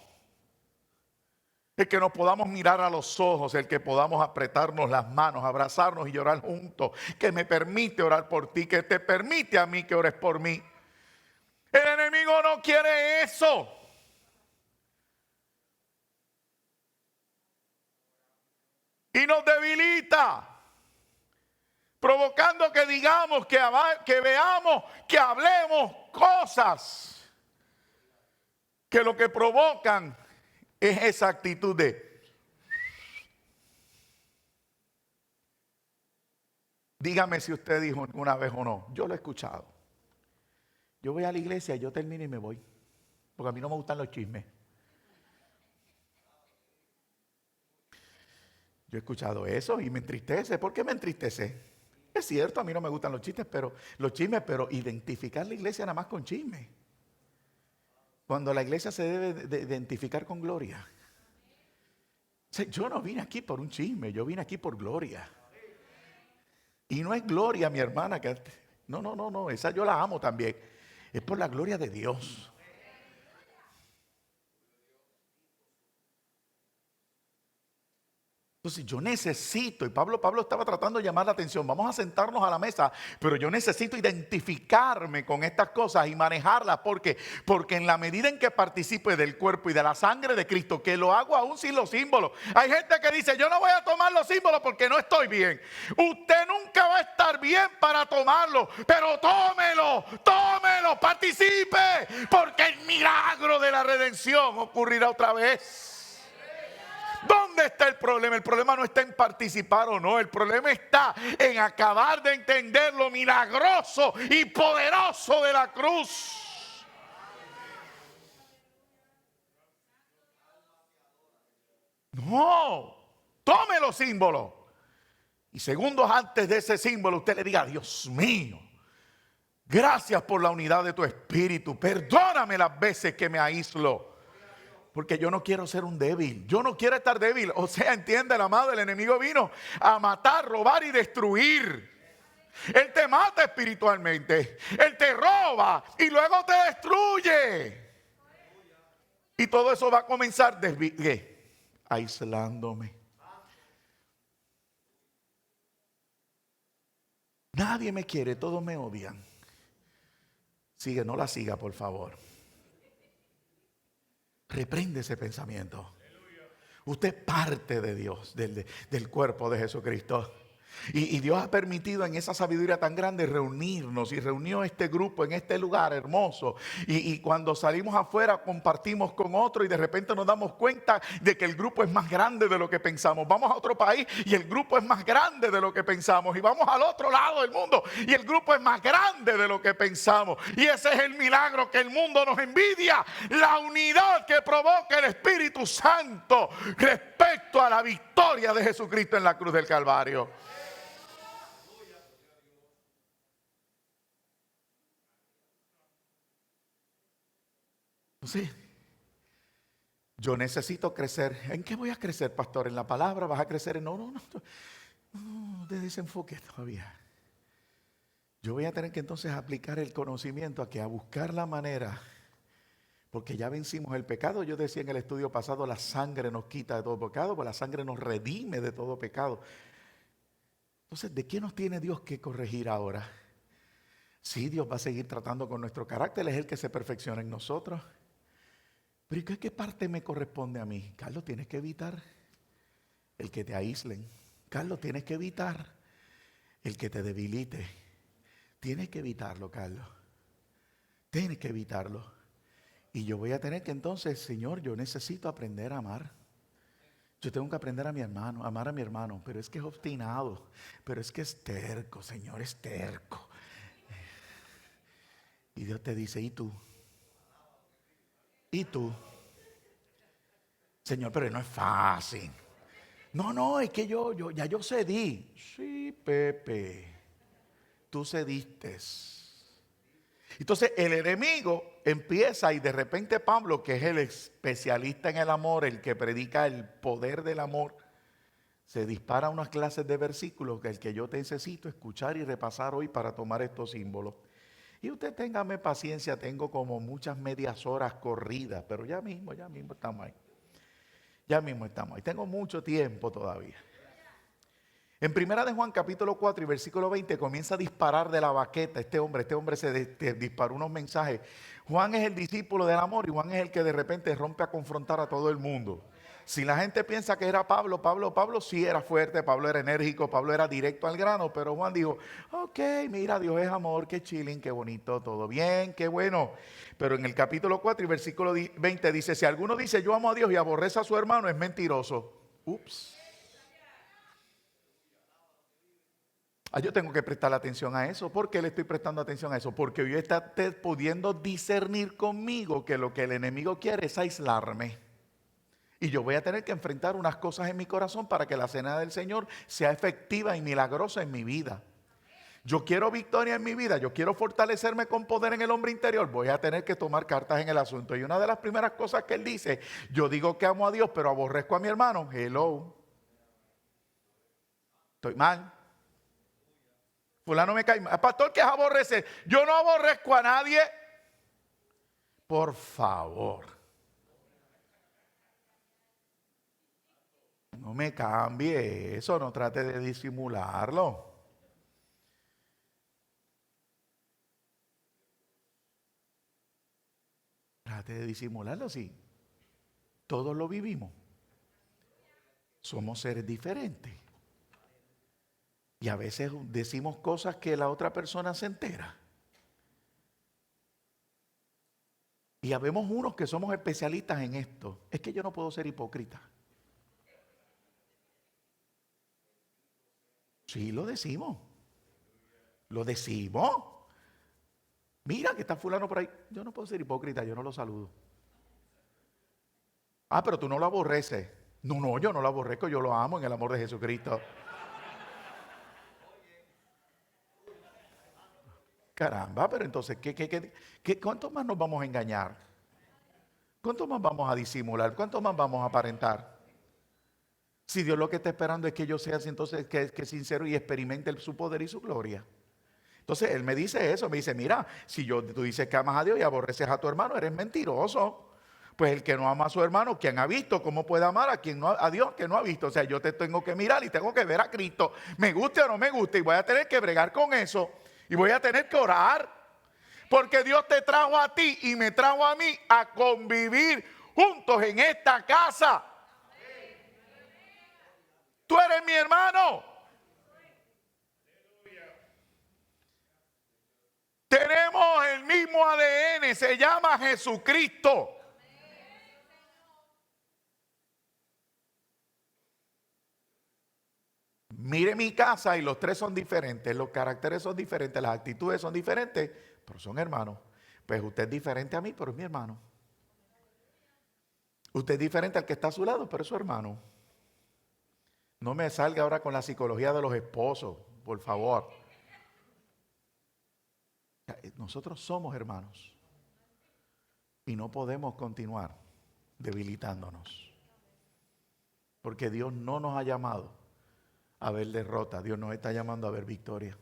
El que nos podamos mirar a los ojos, el que podamos apretarnos las manos, abrazarnos y llorar juntos, que me permite orar por ti, que te permite a mí que ores por mí. El enemigo no quiere eso. Y nos debilita, provocando que digamos, que veamos, que hablemos cosas que lo que provocan es esa actitud de: dígame si usted dijo una vez o no. Yo lo he escuchado. Yo voy a la iglesia, yo termino y me voy, porque a mí no me gustan los chismes. Yo he escuchado eso y me entristece. ¿Por qué me entristece? Es cierto, a mí no me gustan los chismes, pero identificar la iglesia nada más con chismes, cuando la iglesia se debe de identificar con gloria. O sea, yo no vine aquí por un chisme, yo vine aquí por gloria. Y no es gloria, mi hermana, que no, esa yo la amo también. Es por la gloria de Dios. Entonces yo necesito, y Pablo estaba tratando de llamar la atención, vamos a sentarnos a la mesa, pero yo necesito identificarme con estas cosas y manejarlas. ¿Por qué? Porque en la medida en que participe del cuerpo y de la sangre de Cristo, que lo hago aún sin los símbolos. Hay gente que dice: yo no voy a tomar los símbolos porque no estoy bien. Usted nunca va a estar bien para tomarlo, pero tómelo, participe, porque el milagro de la redención ocurrirá otra vez. ¿Dónde está el problema? El problema no está en participar o no. El problema está en acabar de entender lo milagroso y poderoso de la cruz. No, tome los símbolos. Y segundos antes de ese símbolo usted le diga: Dios mío, gracias por la unidad de tu espíritu. Perdóname las veces que me aíslo. Porque yo no quiero ser un débil. Yo no quiero estar débil. O sea, entiende, el amado, el enemigo vino a matar, robar y destruir. Él te mata espiritualmente. Él te roba y luego te destruye. Y todo eso va a comenzar aislándome. Nadie me quiere, todos me odian. Sigue, no la siga, por favor. Reprende ese pensamiento. Usted es parte de Dios, del cuerpo de Jesucristo. Y Dios ha permitido en esa sabiduría tan grande reunirnos, y reunió este grupo en este lugar hermoso. Y cuando salimos afuera compartimos con otro y de repente nos damos cuenta de que el grupo es más grande de lo que pensamos. Vamos a otro país y el grupo es más grande de lo que pensamos. Y vamos al otro lado del mundo y el grupo es más grande de lo que pensamos. Y ese es el milagro que el mundo nos envidia. La unidad que provoca el Espíritu Santo respecto a la victoria de Jesucristo en la cruz del Calvario. Sí, yo necesito crecer. ¿En qué voy a crecer, pastor? ¿En la palabra? ¿Vas a crecer en...? No, de desenfoque todavía. Yo voy a tener que entonces aplicar el conocimiento a buscar la manera, porque ya vencimos el pecado. Yo decía en el estudio pasado, la sangre nos quita de todo pecado, pues la sangre nos redime de todo pecado. Entonces, ¿de qué nos tiene Dios que corregir ahora? Sí, Dios va a seguir tratando con nuestro carácter, Él es el que se perfecciona en nosotros. Pero ¿y qué parte me corresponde a mí? Carlos, tienes que evitar el que te aíslen. Carlos, tienes que evitar el que te debilite. Tienes que evitarlo, Carlos. Tienes que evitarlo. Y yo voy a tener que entonces, Señor, yo necesito aprender a amar. Yo tengo que aprender a mi hermano, amar a mi hermano. Pero es que es obstinado. Pero es que es terco, Señor, es terco. Y Dios te dice: ¿y tú? ¿Y tú? Señor, pero no es fácil. No, es que yo cedí. Sí, Pepe, tú cediste. Entonces el enemigo empieza, y de repente Pablo, que es el especialista en el amor, el que predica el poder del amor, se dispara unas clases de versículos que el que yo necesito escuchar y repasar hoy para tomar estos símbolos. Y usted téngame paciencia, tengo como muchas medias horas corridas, pero ya mismo estamos ahí. Ya mismo estamos ahí. Tengo mucho tiempo todavía. En primera de Juan capítulo 4 y versículo 20 comienza a disparar de la baqueta este hombre disparó unos mensajes. Juan es el discípulo del amor y Juan es el que de repente rompe a confrontar a todo el mundo. Si la gente piensa que era Pablo sí era fuerte, Pablo era enérgico, Pablo era directo al grano, pero Juan dijo, ok, mira, Dios es amor, qué chilling, qué bonito, todo bien, qué bueno. Pero en el capítulo 4 y versículo 20 dice, si alguno dice yo amo a Dios y aborrece a su hermano, es mentiroso. Ups. Yo tengo que prestar atención a eso. ¿Por qué le estoy prestando atención a eso? Porque hoy está pudiendo discernir conmigo que lo que el enemigo quiere es aislarme. Y yo voy a tener que enfrentar unas cosas en mi corazón para que la cena del Señor sea efectiva y milagrosa en mi vida. Yo quiero victoria en mi vida, yo quiero fortalecerme con poder en el hombre interior. Voy a tener que tomar cartas en el asunto. Y una de las primeras cosas que él dice, yo digo que amo a Dios, pero aborrezco a mi hermano. Hello. Estoy mal. Fulano me cae mal. Pastor, ¿qué es aborrecer? Yo no aborrezco a nadie. Por favor. No me cambie eso, no trate de disimularlo. Trate de disimularlo, sí. Todos lo vivimos. Somos seres diferentes. Y a veces decimos cosas que la otra persona se entera. Y habemos unos que somos especialistas en esto. Es que yo no puedo ser hipócrita. Sí, lo decimos. Lo decimos. Mira que está fulano por ahí. Yo no puedo ser hipócrita, yo no lo saludo. Pero tú no lo aborreces. No, yo no lo aborrezco, yo lo amo en el amor de Jesucristo. Caramba, pero entonces, ¿cuánto más nos vamos a engañar? ¿Cuánto más vamos a disimular? ¿Cuánto más vamos a aparentar? Si Dios lo que está esperando es que yo sea así, entonces que sincero y experimente su poder y su gloria. Entonces él me dice eso, me dice, mira, si tú dices que amas a Dios y aborreces a tu hermano, eres mentiroso. Pues el que no ama a su hermano, ¿quién ha visto? ¿Cómo puede amar a Dios que no ha visto? O sea, yo te tengo que mirar y tengo que ver a Cristo. Me guste o no me guste, y voy a tener que bregar con eso. Y voy a tener que orar. Porque Dios te trajo a ti y me trajo a mí a convivir juntos en esta casa. Tú eres mi hermano. Tenemos el mismo ADN, se llama Jesucristo. Mire mi casa y los tres son diferentes, los caracteres son diferentes, las actitudes son diferentes, pero son hermanos. Pues usted es diferente a mí, pero es mi hermano. Usted es diferente al que está a su lado, pero es su hermano. No me salga ahora con la psicología de los esposos, por favor. Nosotros somos hermanos y no podemos continuar debilitándonos. Porque Dios no nos ha llamado a ver derrota, Dios nos está llamando a ver victoria.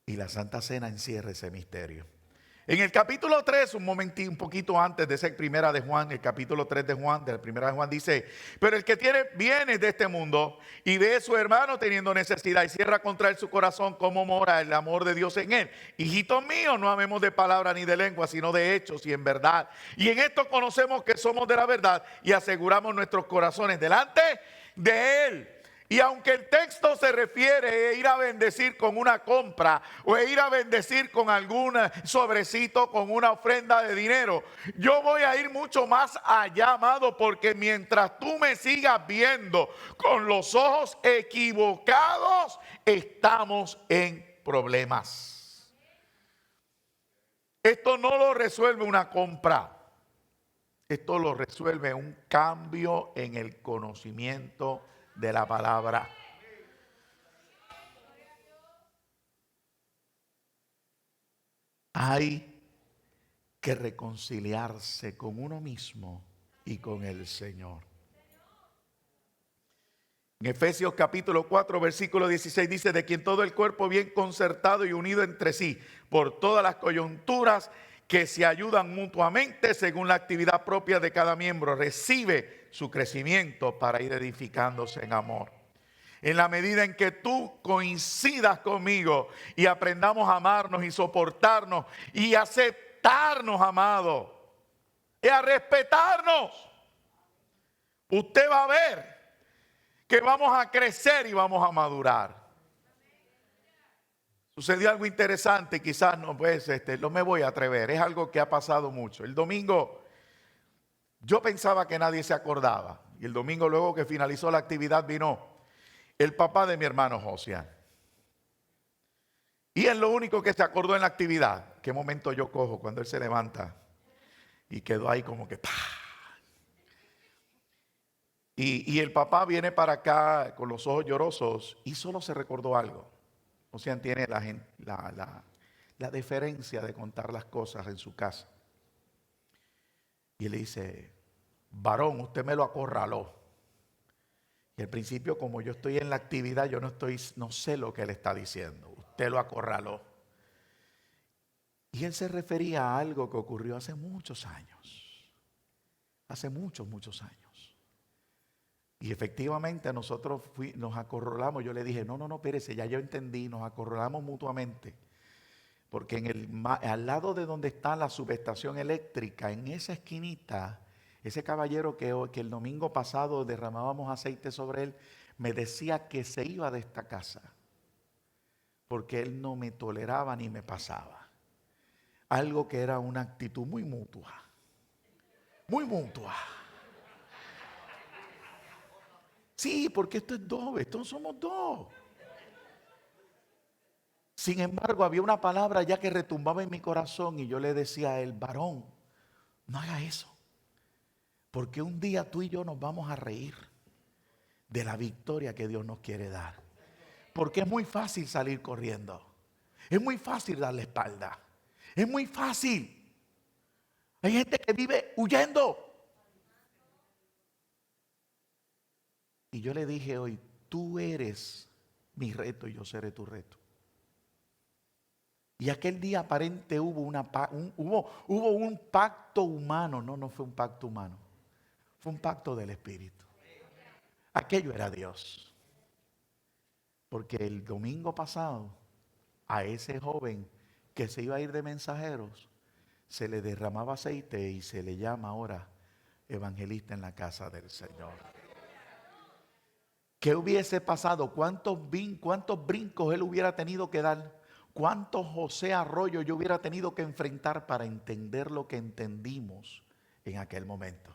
Y la Santa Cena encierra ese misterio. En el capítulo 3, un poquito antes de esa primera de Juan, el capítulo 3 de Juan, de la primera de Juan dice, pero el que tiene bienes de este mundo y ve a su hermano teniendo necesidad y cierra contra él su corazón, ¿cómo mora el amor de Dios en él? Hijitos míos, no amemos de palabra ni de lengua, sino de hechos y en verdad. Y en esto conocemos que somos de la verdad y aseguramos nuestros corazones delante de él. Y aunque el texto se refiere a ir a bendecir con una compra o a ir a bendecir con algún sobrecito, con una ofrenda de dinero, yo voy a ir mucho más allá, amado, porque mientras tú me sigas viendo con los ojos equivocados, estamos en problemas. Esto no lo resuelve una compra. Esto lo resuelve un cambio en el conocimiento de la palabra. Hay que reconciliarse con uno mismo y con el Señor. En Efesios capítulo 4 versículo 16 dice, de quien todo el cuerpo bien concertado y unido entre sí por todas las coyunturas que se ayudan mutuamente según la actividad propia de cada miembro. Recibe su crecimiento para ir edificándose en amor. En la medida en que tú coincidas conmigo y aprendamos a amarnos y soportarnos y aceptarnos, amado, y a respetarnos, usted va a ver que vamos a crecer y vamos a madurar. Sucedió algo interesante, quizás no, pues, no me voy a atrever, es algo que ha pasado mucho. El domingo yo pensaba que nadie se acordaba y el domingo luego que finalizó la actividad vino el papá de mi hermano Josian. Y es lo único que se acordó en la actividad. ¿Qué momento yo cojo cuando él se levanta? Y quedó ahí como que ¡pah! Y el papá viene para acá con los ojos llorosos y solo se recordó algo. Josian tiene la deferencia de contar las cosas en su casa. Y él le dice, varón, usted me lo acorraló. Y al principio, como yo estoy en la actividad, yo no sé lo que él está diciendo. Usted lo acorraló. Y él se refería a algo que ocurrió hace muchos años. Hace muchos años. Y efectivamente nosotros nos acorralamos. Yo le dije, no, espérese, ya yo entendí. Nos acorralamos mutuamente. Porque al lado de donde está la subestación eléctrica, en esa esquinita, ese caballero que el domingo pasado derramábamos aceite sobre él, me decía que se iba de esta casa. Porque él no me toleraba ni me pasaba. Algo que era una actitud muy mutua. Muy mutua. Sí, porque esto es dos, estos somos dos. Sin embargo, había una palabra ya que retumbaba en mi corazón y yo le decía a él, varón, no haga eso. Porque un día tú y yo nos vamos a reír de la victoria que Dios nos quiere dar. Porque es muy fácil salir corriendo. Es muy fácil dar la espalda. Es muy fácil. Hay gente que vive huyendo. Y yo le dije hoy, tú eres mi reto y yo seré tu reto. Y aquel día aparente hubo un pacto humano. No fue un pacto humano. Fue un pacto del Espíritu. Aquello era Dios. Porque el domingo pasado, a ese joven que se iba a ir de mensajeros, se le derramaba aceite y se le llama ahora evangelista en la casa del Señor. ¿Qué hubiese pasado? ¿Cuántos brincos él hubiera tenido que dar? ¿Cuántos José Arroyo yo hubiera tenido que enfrentar para entender lo que entendimos en aquel momento?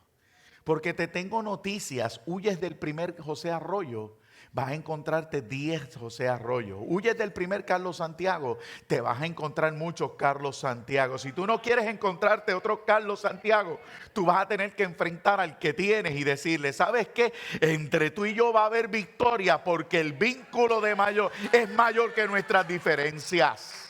Porque te tengo noticias, huyes del primer José Arroyo, vas a encontrarte 10 José Arroyo. Huyes del primer Carlos Santiago, te vas a encontrar muchos Carlos Santiago. Si tú no quieres encontrarte otro Carlos Santiago, tú vas a tener que enfrentar al que tienes y decirle, ¿sabes qué? Entre tú y yo va a haber victoria porque el vínculo es mayor que nuestras diferencias.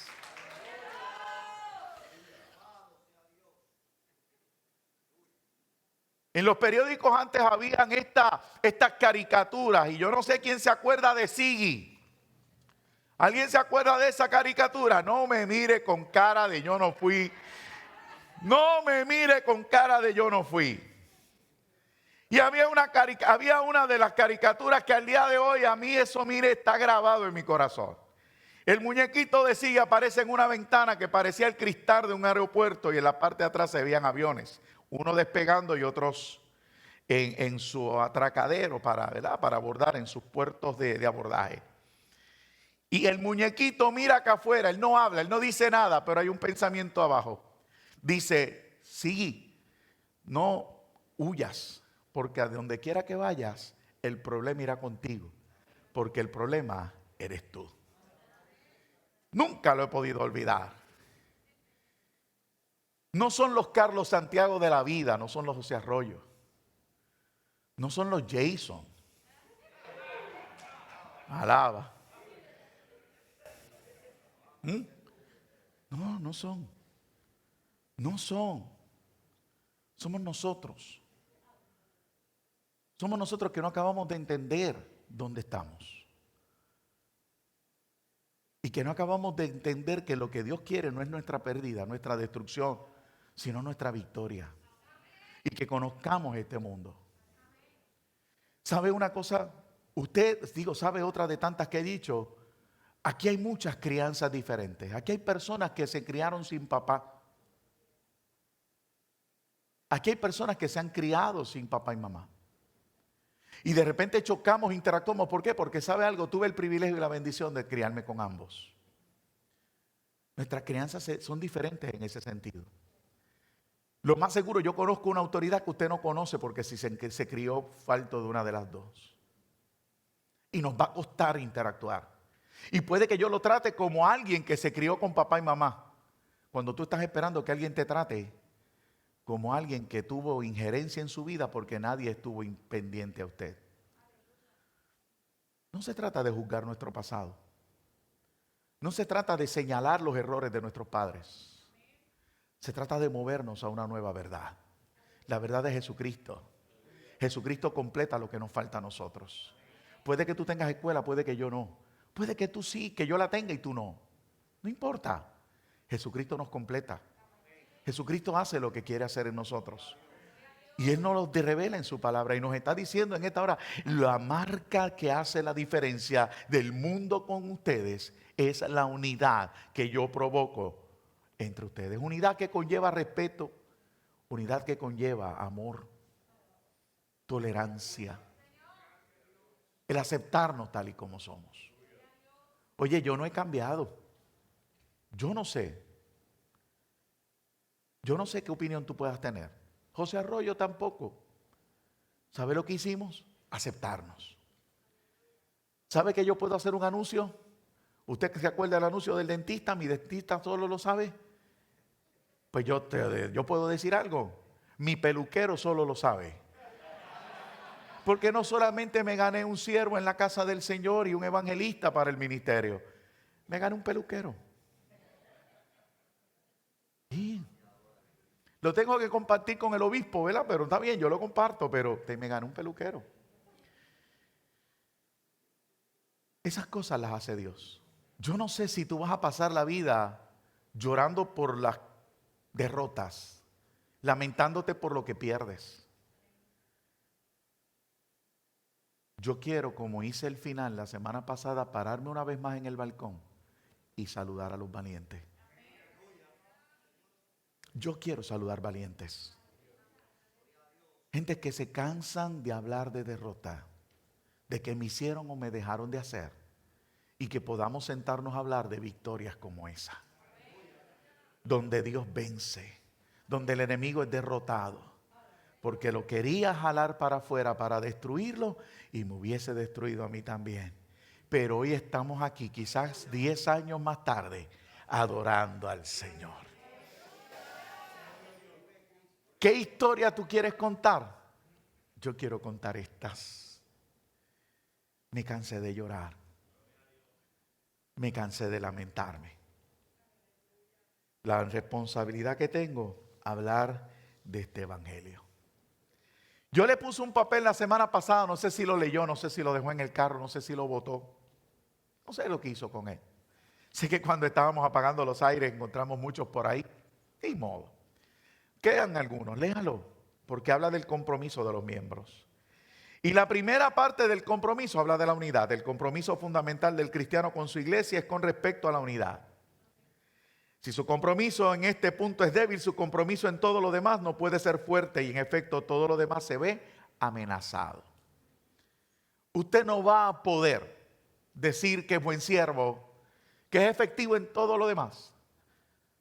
En los periódicos antes habían estas caricaturas y yo no sé quién se acuerda de Siggy. ¿Alguien se acuerda de esa caricatura? No me mire con cara de yo no fui. No me mire con cara de yo no fui. Y había una de las caricaturas que al día de hoy a mí eso, mire, está grabado en mi corazón. El muñequito de Siggy aparece en una ventana que parecía el cristal de un aeropuerto y en la parte de atrás se veían aviones. Uno despegando y otros en su atracadero para abordar en sus puertos de abordaje. Y el muñequito mira acá afuera, él no habla, él no dice nada, pero hay un pensamiento abajo. Dice, sí, no huyas, porque a donde quiera que vayas, el problema irá contigo, porque el problema eres tú. Nunca lo he podido olvidar. No son los Carlos Santiago de la vida, no son los José Arroyo, no son los Jason. Alaba. No son. No son. Somos nosotros. Somos nosotros que no acabamos de entender dónde estamos. Y que no acabamos de entender que lo que Dios quiere no es nuestra pérdida, nuestra destrucción, sino nuestra victoria. Y que conozcamos este mundo. ¿Sabe una cosa? Usted, sabe otra de tantas que he dicho. Aquí hay muchas crianzas diferentes. Aquí hay personas que se criaron sin papá. Aquí hay personas que se han criado sin papá y mamá. Y de repente chocamos, interactuamos. ¿Por qué? Porque sabe algo, tuve el privilegio y la bendición de criarme con ambos. Nuestras crianzas son diferentes en ese sentido. Lo más seguro, yo conozco una autoridad que usted no conoce porque si se crió falto de una de las dos. Y nos va a costar interactuar. Y puede que yo lo trate como alguien que se crió con papá y mamá. Cuando tú estás esperando que alguien te trate como alguien que tuvo injerencia en su vida porque nadie estuvo pendiente a usted. No se trata de juzgar nuestro pasado. No se trata de señalar los errores de nuestros padres. Se trata de movernos a una nueva verdad. La verdad de Jesucristo. Jesucristo completa lo que nos falta a nosotros. Puede que tú tengas escuela, puede que yo no. Puede que tú sí, que yo la tenga y tú no. No importa. Jesucristo nos completa. Jesucristo hace lo que quiere hacer en nosotros. Y Él nos lo revela en su palabra y nos está diciendo en esta hora, la marca que hace la diferencia del mundo con ustedes es la unidad que yo provoco entre ustedes. Unidad que conlleva respeto, unidad que conlleva amor, tolerancia, el aceptarnos tal y como somos. Oye, yo no he cambiado. Yo no sé qué opinión tú puedas tener. José Arroyo tampoco. ¿Sabe lo que hicimos? Aceptarnos. ¿Sabe que yo puedo hacer un anuncio? ¿Usted se acuerda del anuncio del dentista? Mi dentista solo lo sabe. Pues yo puedo decir algo. Mi peluquero solo lo sabe. Porque no solamente me gané un siervo en la casa del Señor y un evangelista para el ministerio. Me gané un peluquero. Sí. Lo tengo que compartir con el obispo, ¿verdad? Pero está bien, yo lo comparto, pero me gané un peluquero. Esas cosas las hace Dios. Yo no sé si tú vas a pasar la vida llorando por las derrotas, lamentándote por lo que pierdes. Yo quiero, como hice el final la semana pasada, pararme una vez más en el balcón y saludar a los valientes. Yo quiero saludar valientes. Gente que se cansan de hablar de derrota, de que me hicieron o me dejaron de hacer, y que podamos sentarnos a hablar de victorias como esa, donde Dios vence, donde el enemigo es derrotado, porque lo quería jalar para afuera para destruirlo y me hubiese destruido a mí también. Pero hoy estamos aquí, quizás 10 años más tarde, adorando al Señor. ¿Qué historia tú quieres contar? Yo quiero contar estas. Me cansé de llorar. Me cansé de lamentarme. La responsabilidad que tengo, hablar de este evangelio. Yo le puse un papel la semana pasada, no sé si lo leyó, no sé si lo dejó en el carro, no sé si lo botó. No sé lo que hizo con él. Sé que cuando estábamos apagando los aires encontramos muchos por ahí. Ni modo. Quedan algunos, léalo, porque habla del compromiso de los miembros. Y la primera parte del compromiso habla de la unidad. El compromiso fundamental del cristiano con su iglesia es con respecto a la unidad. Si su compromiso en este punto es débil, su compromiso en todo lo demás no puede ser fuerte y en efecto todo lo demás se ve amenazado. Usted no va a poder decir que es buen siervo, que es efectivo en todo lo demás,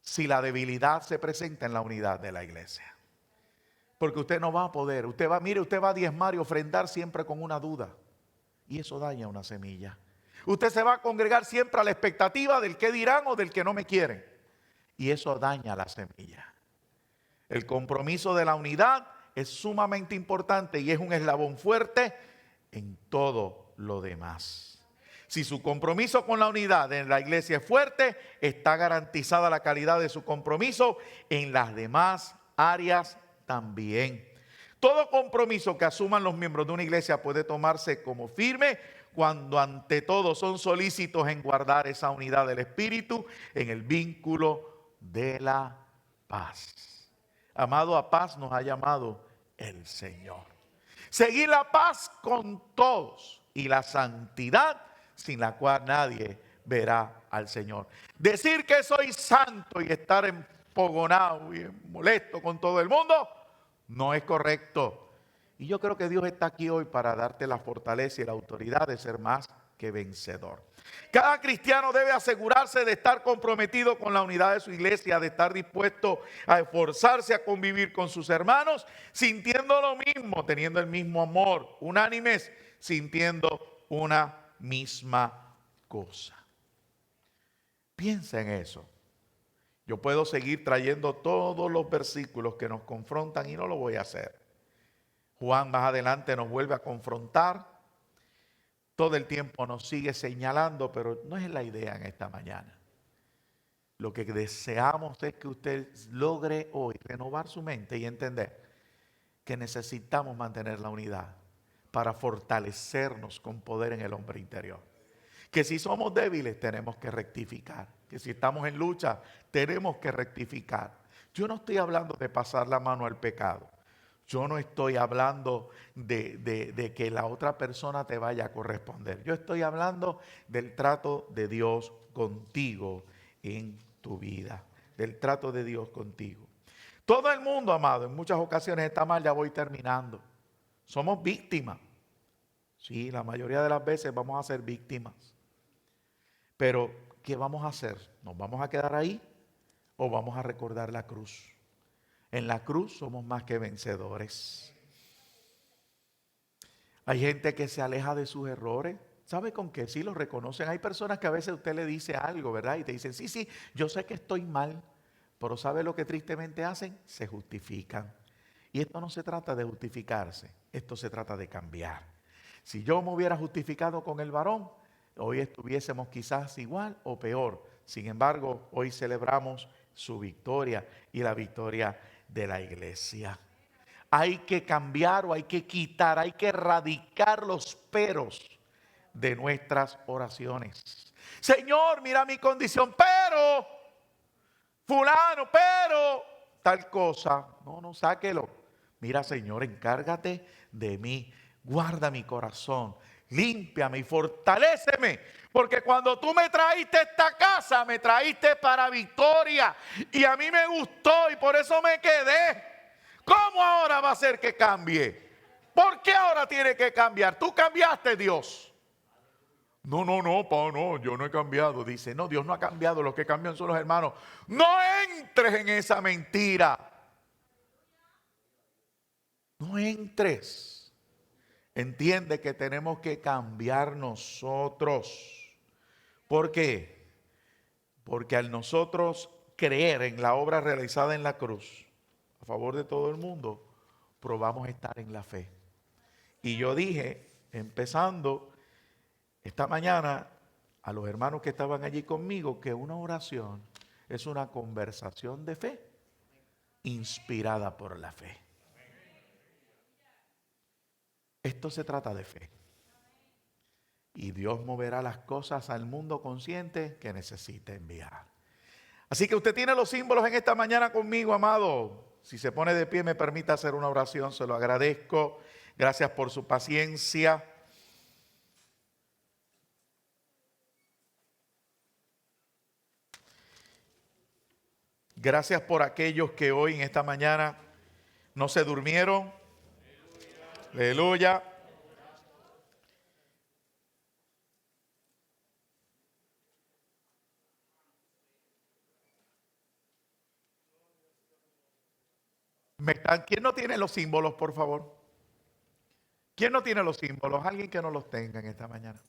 si la debilidad se presenta en la unidad de la iglesia. Porque usted no va a poder, usted va a diezmar y ofrendar siempre con una duda. Y eso daña una semilla. Usted se va a congregar siempre a la expectativa del que dirán o del que no me quieren. Y eso daña la semilla. El compromiso de la unidad es sumamente importante y es un eslabón fuerte en todo lo demás. Si su compromiso con la unidad en la iglesia es fuerte, está garantizada la calidad de su compromiso en las demás áreas también. Todo compromiso que asuman los miembros de una iglesia puede tomarse como firme cuando ante todo son solícitos en guardar esa unidad del espíritu en el vínculo de la paz. Amado, a paz nos ha llamado el Señor. Seguir la paz con todos y la santidad sin la cual nadie verá al Señor. Decir que soy santo y estar empogonado y molesto con todo el mundo no es correcto. Y yo creo que Dios está aquí hoy para darte la fortaleza y la autoridad de ser más que vencedor. Cada cristiano debe asegurarse de estar comprometido con la unidad de su iglesia, de estar dispuesto a esforzarse a convivir con sus hermanos, sintiendo lo mismo, teniendo el mismo amor, unánimes, sintiendo una misma cosa. Piensa en eso. Yo puedo seguir trayendo todos los versículos que nos confrontan y no lo voy a hacer. Juan más adelante nos vuelve a confrontar. Todo el tiempo nos sigue señalando, pero no es la idea en esta mañana. Lo que deseamos es que usted logre hoy renovar su mente y entender que necesitamos mantener la unidad para fortalecernos con poder en el hombre interior. Que si somos débiles tenemos que rectificar. Que si estamos en lucha tenemos que rectificar. Yo no estoy hablando de pasar la mano al pecado. Yo no estoy hablando de que la otra persona te vaya a corresponder. Yo estoy hablando del trato de Dios contigo en tu vida. Del trato de Dios contigo. Todo el mundo, amado, en muchas ocasiones está mal, ya voy terminando. Somos víctimas. Sí, la mayoría de las veces vamos a ser víctimas. Pero, ¿qué vamos a hacer? ¿Nos vamos a quedar ahí o vamos a recordar la cruz? En la cruz somos más que vencedores. Hay gente que se aleja de sus errores. ¿Sabe con qué? Sí los reconocen. Hay personas que a veces usted le dice algo, ¿verdad? Y te dicen, sí, yo sé que estoy mal. Pero ¿sabe lo que tristemente hacen? Se justifican. Y esto no se trata de justificarse. Esto se trata de cambiar. Si yo me hubiera justificado con el varón, hoy estuviésemos quizás igual o peor. Sin embargo, hoy celebramos su victoria y la victoria de la iglesia. Hay que cambiar o hay que quitar, hay que erradicar los peros de nuestras oraciones. Señor, mira mi condición, pero fulano, pero tal cosa. No, sáquelo. Mira, Señor, encárgate de mí. Guarda mi corazón. Límpiame y fortaléceme. Porque cuando tú me traíste a esta casa, me traíste para victoria. Y a mí me gustó y por eso me quedé. ¿Cómo ahora va a ser que cambie? ¿Por qué ahora tiene que cambiar? Tú cambiaste, Dios. No, yo no he cambiado. Dice, no, Dios no ha cambiado. Los que cambian son los hermanos. No entres en esa mentira. No entres. Entiende que tenemos que cambiar nosotros. ¿Por qué? Porque al nosotros creer en la obra realizada en la cruz, a favor de todo el mundo, probamos estar en la fe. Y yo dije, empezando esta mañana, a los hermanos que estaban allí conmigo, que una oración es una conversación de fe, inspirada por la fe. Esto se trata de fe. Y Dios moverá las cosas al mundo consciente que necesite enviar. Así que usted tiene los símbolos en esta mañana conmigo, amado. Si se pone de pie, me permite hacer una oración, se lo agradezco. Gracias por su paciencia. Gracias por aquellos que hoy en esta mañana no se durmieron. Aleluya. ¿Quién no tiene los símbolos, por favor? ¿Quién no tiene los símbolos? Alguien que no los tenga en esta mañana.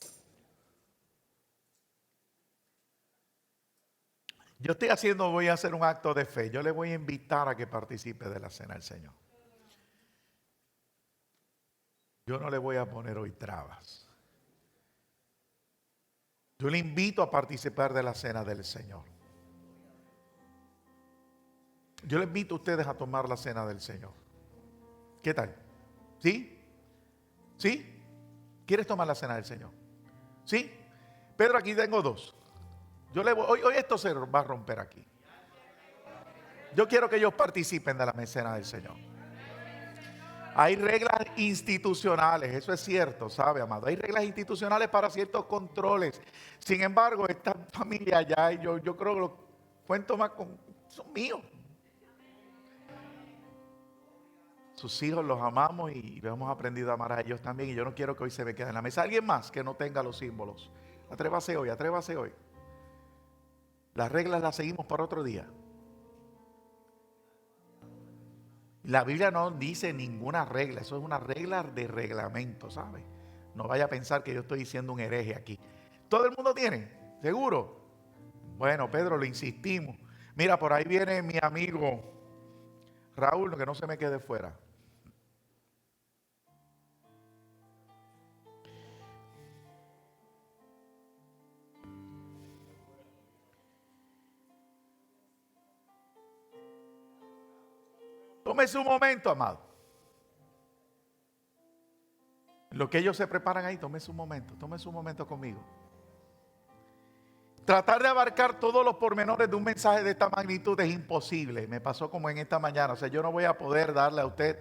Voy a hacer un acto de fe. Yo le voy a invitar a que participe de la cena del Señor. Yo no le voy a poner hoy trabas. Yo le invito a participar de la cena del Señor. Yo le invito a ustedes a tomar la cena del Señor. ¿Qué tal? ¿Sí? ¿Sí? ¿Quieres tomar la cena del Señor? ¿Sí? Pedro, aquí tengo dos. Hoy esto se va a romper aquí. Yo quiero que ellos participen de la cena del Señor. Hay reglas institucionales, eso es cierto, ¿sabe, amado? Hay reglas institucionales para ciertos controles. Sin embargo, esta familia allá, yo creo que los cuento más son míos. Sus hijos los amamos y los hemos aprendido a amar a ellos también. Y yo no quiero que hoy se me quede en la mesa alguien más que no tenga los símbolos. Atrévase hoy, atrévase hoy. Las reglas las seguimos para otro día. La Biblia no dice ninguna regla, eso es una regla de reglamento, ¿sabe? No vaya a pensar que yo estoy diciendo un hereje aquí. ¿Todo el mundo tiene? ¿Seguro? Bueno, Pedro, lo insistimos. Mira, por ahí viene mi amigo Raúl, que no se me quede fuera. Tómese un momento, amado. Lo que ellos se preparan ahí, tómese un momento conmigo. Tratar de abarcar todos los pormenores de un mensaje de esta magnitud es imposible. Me pasó como en esta mañana. O sea, yo no voy a poder darle a usted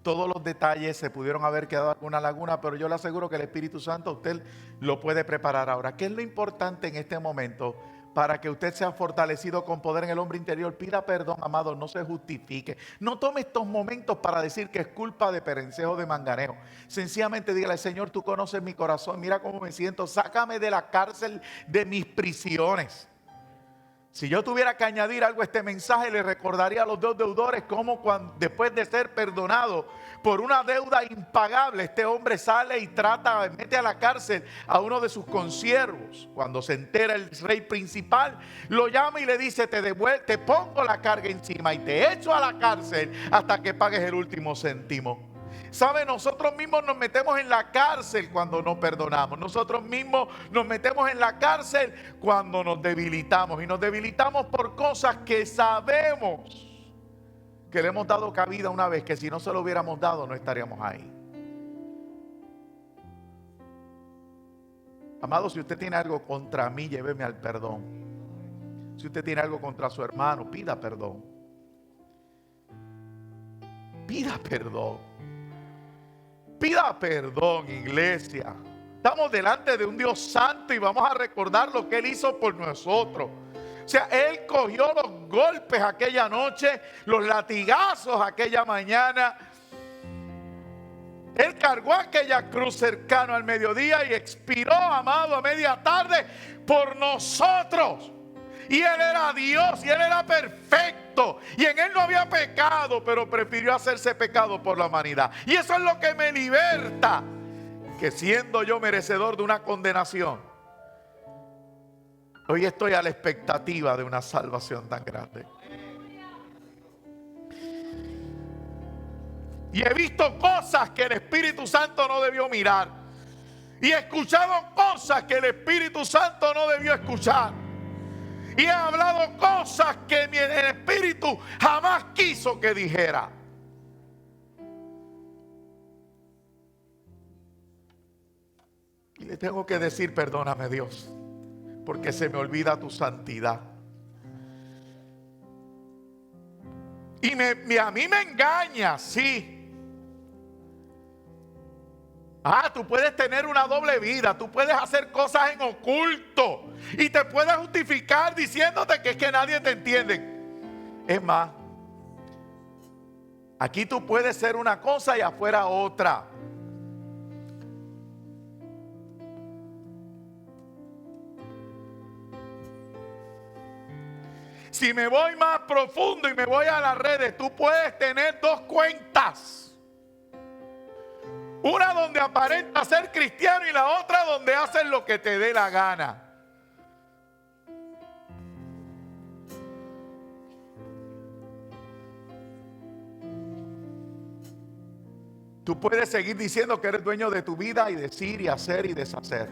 todos los detalles. Se pudieron haber quedado alguna laguna, pero yo le aseguro que el Espíritu Santo usted lo puede preparar ahora. ¿Qué es lo importante en este momento? Para que usted sea fortalecido con poder en el hombre interior, pida perdón, amado, no se justifique. No tome estos momentos para decir que es culpa de perencejo, de manganeo. Sencillamente dígale, Señor, tú conoces mi corazón, mira cómo me siento, sácame de la cárcel de mis prisiones. Si yo tuviera que añadir algo a este mensaje, le recordaría a los dos deudores cómo después de ser perdonado por una deuda impagable, este hombre sale y mete a la cárcel a uno de sus consiervos. Cuando se entera el rey principal, lo llama y le dice, te pongo la carga encima y te echo a la cárcel hasta que pagues el último céntimo. ¿Sabe? Nosotros mismos nos metemos en la cárcel cuando no perdonamos. Nosotros mismos nos metemos en la cárcel cuando nos debilitamos. Y nos debilitamos por cosas que sabemos que le hemos dado cabida una vez, que si no se lo hubiéramos dado no estaríamos ahí. Amado, si usted tiene algo contra mí, lléveme al perdón. Si usted tiene algo contra su hermano, pida perdón. Pida perdón. Pida perdón, iglesia. Estamos delante de un Dios santo y vamos a recordar lo que Él hizo por nosotros. O sea, Él cogió los golpes aquella noche, los latigazos aquella mañana. Él cargó aquella cruz cercano al mediodía y expiró, amado, a media tarde por nosotros. Y Él era Dios y Él era perfecto y en Él no había pecado, pero prefirió hacerse pecado por la humanidad. Y eso es lo que me liberta, que siendo yo merecedor de una condenación, hoy estoy a la expectativa de una salvación tan grande. Y he visto cosas que el Espíritu Santo no debió mirar. Y he escuchado cosas que el Espíritu Santo no debió escuchar. Y he hablado cosas que el Espíritu jamás quiso que dijera. Y le tengo que decir, perdóname, Dios, porque se me olvida tu santidad. Y a mí me engaña, sí. Tú puedes tener una doble vida, tú puedes hacer cosas en oculto y te puedes justificar diciéndote que es que nadie te entiende. Es más, aquí tú puedes ser una cosa y afuera otra. Si me voy más profundo y me voy a las redes, tú puedes tener dos cuentas. Una donde aparenta ser cristiano y la otra donde haces lo que te dé la gana. Tú puedes seguir diciendo que eres dueño de tu vida y decir y hacer y deshacer.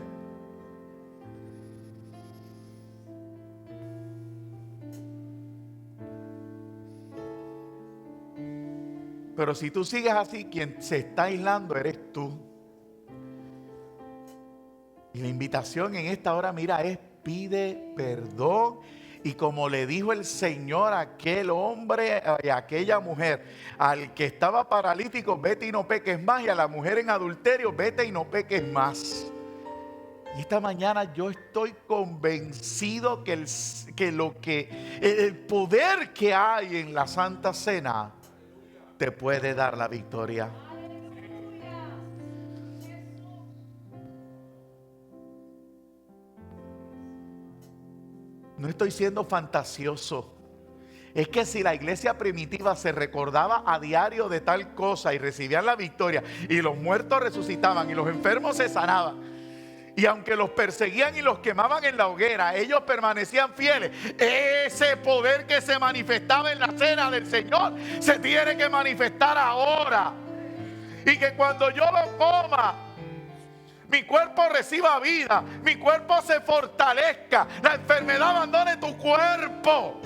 Pero si tú sigues así, quien se está aislando eres tú. Y la invitación en esta hora, mira, es pide perdón. Y como le dijo el Señor a aquel hombre y a aquella mujer, al que estaba paralítico, vete y no peques más. Y a la mujer en adulterio, vete y no peques más. Y esta mañana yo estoy convencido que el poder que hay en la Santa Cena te puede dar la victoria. No estoy siendo fantasioso. Es que si la iglesia primitiva se recordaba a diario de tal cosa y recibían la victoria y los muertos resucitaban y los enfermos se sanaban, y aunque los perseguían y los quemaban en la hoguera, ellos permanecían fieles. Ese poder que se manifestaba en la cena del Señor se tiene que manifestar ahora. Y que cuando yo lo coma, mi cuerpo reciba vida, mi cuerpo se fortalezca, la enfermedad abandone tu cuerpo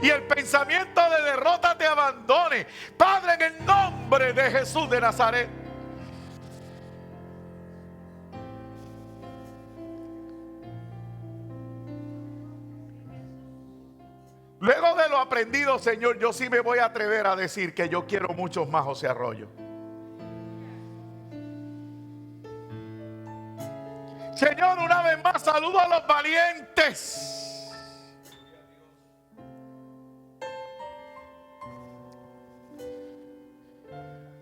y el pensamiento de derrota te abandone. Padre, en el nombre de Jesús de Nazaret. Luego de lo aprendido, Señor, yo sí me voy a atrever a decir que yo quiero muchos más José Arroyo. Señor, una vez más saludo a los valientes.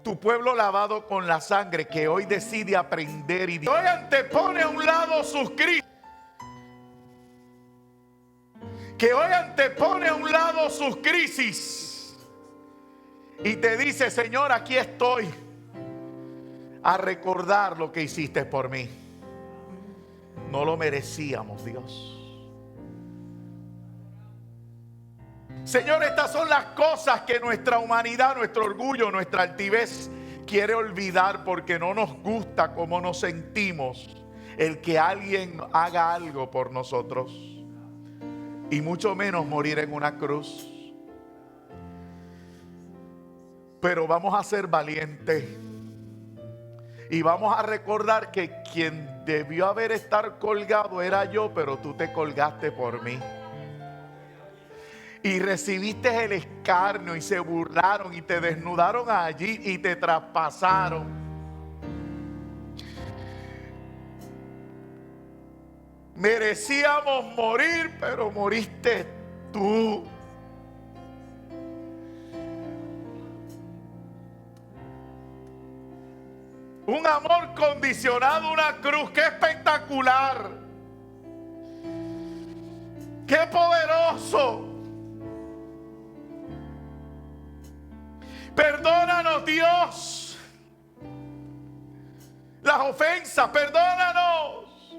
Tu pueblo lavado con la sangre que hoy decide aprender y hoy antepone a un lado sus crisis. Que hoy antepone a un lado sus crisis y te dice: Señor, aquí estoy a recordar lo que hiciste por mí. No lo merecíamos, Dios. Señor, estas son las cosas que nuestra humanidad, nuestro orgullo, nuestra altivez quiere olvidar porque no nos gusta cómo nos sentimos el que alguien haga algo por nosotros. Y mucho menos morir en una cruz. Pero vamos a ser valientes. Y vamos a recordar que quien debió estar colgado era yo, pero tú te colgaste por mí. Y recibiste el escarnio y se burlaron y te desnudaron allí y te traspasaron. Merecíamos morir, pero moriste tú. Un amor condicionado, una cruz. ¡Qué espectacular! ¡Qué poderoso! Perdónanos, Dios, las ofensas. Perdónanos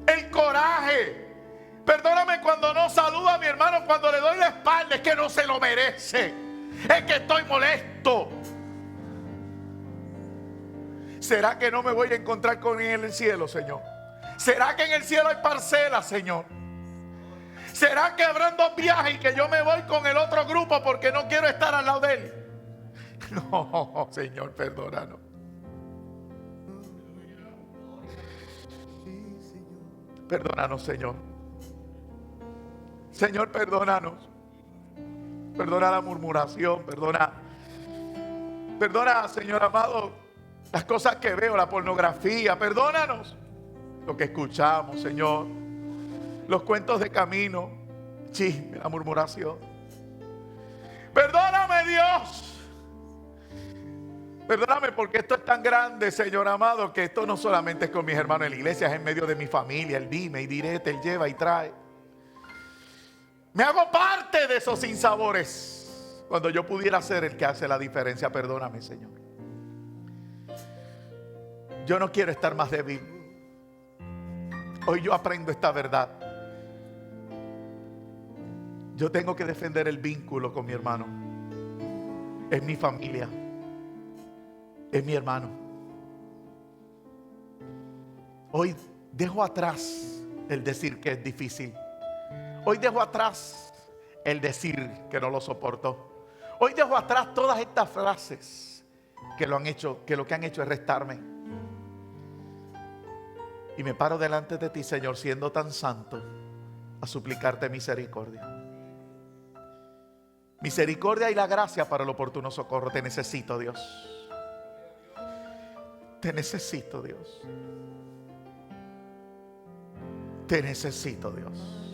el coraje. Perdóname cuando no saludo a mi hermano, cuando le doy la espalda. Es que no se lo merece. Es que estoy molesto. ¿Será que no me voy a encontrar con él en el cielo, Señor? ¿Será que en el cielo hay parcelas, Señor? ¿Será que habrán dos viajes y que yo me voy con el otro grupo porque no quiero estar al lado de él? No, Señor, perdónanos. Perdónanos, Señor. Señor, perdónanos. Perdona la murmuración, perdona, Señor amado, las cosas que veo, la pornografía. Perdónanos lo que escuchamos, Señor. Los cuentos de camino, chisme, la murmuración. Perdóname, Dios. Perdóname porque esto es tan grande, Señor amado, que esto no solamente es con mis hermanos en la iglesia, es en medio de mi familia, el dime y direte, el lleva y trae. Me hago parte de esos sinsabores cuando yo pudiera ser el que hace la diferencia. Perdóname, Señor. Yo no quiero estar más débil. Hoy yo aprendo esta verdad. Yo tengo que defender el vínculo con mi hermano. Es mi familia. Es mi hermano. Hoy dejo atrás el decir que es difícil. Hoy dejo atrás el decir que no lo soportó. Hoy dejo atrás todas estas frases que lo que han hecho es restarme. Y me paro delante de ti, Señor, siendo tan santo, a suplicarte misericordia. Misericordia y la gracia para el oportuno socorro. Te necesito, Dios. Te necesito, Dios. Te necesito, Dios.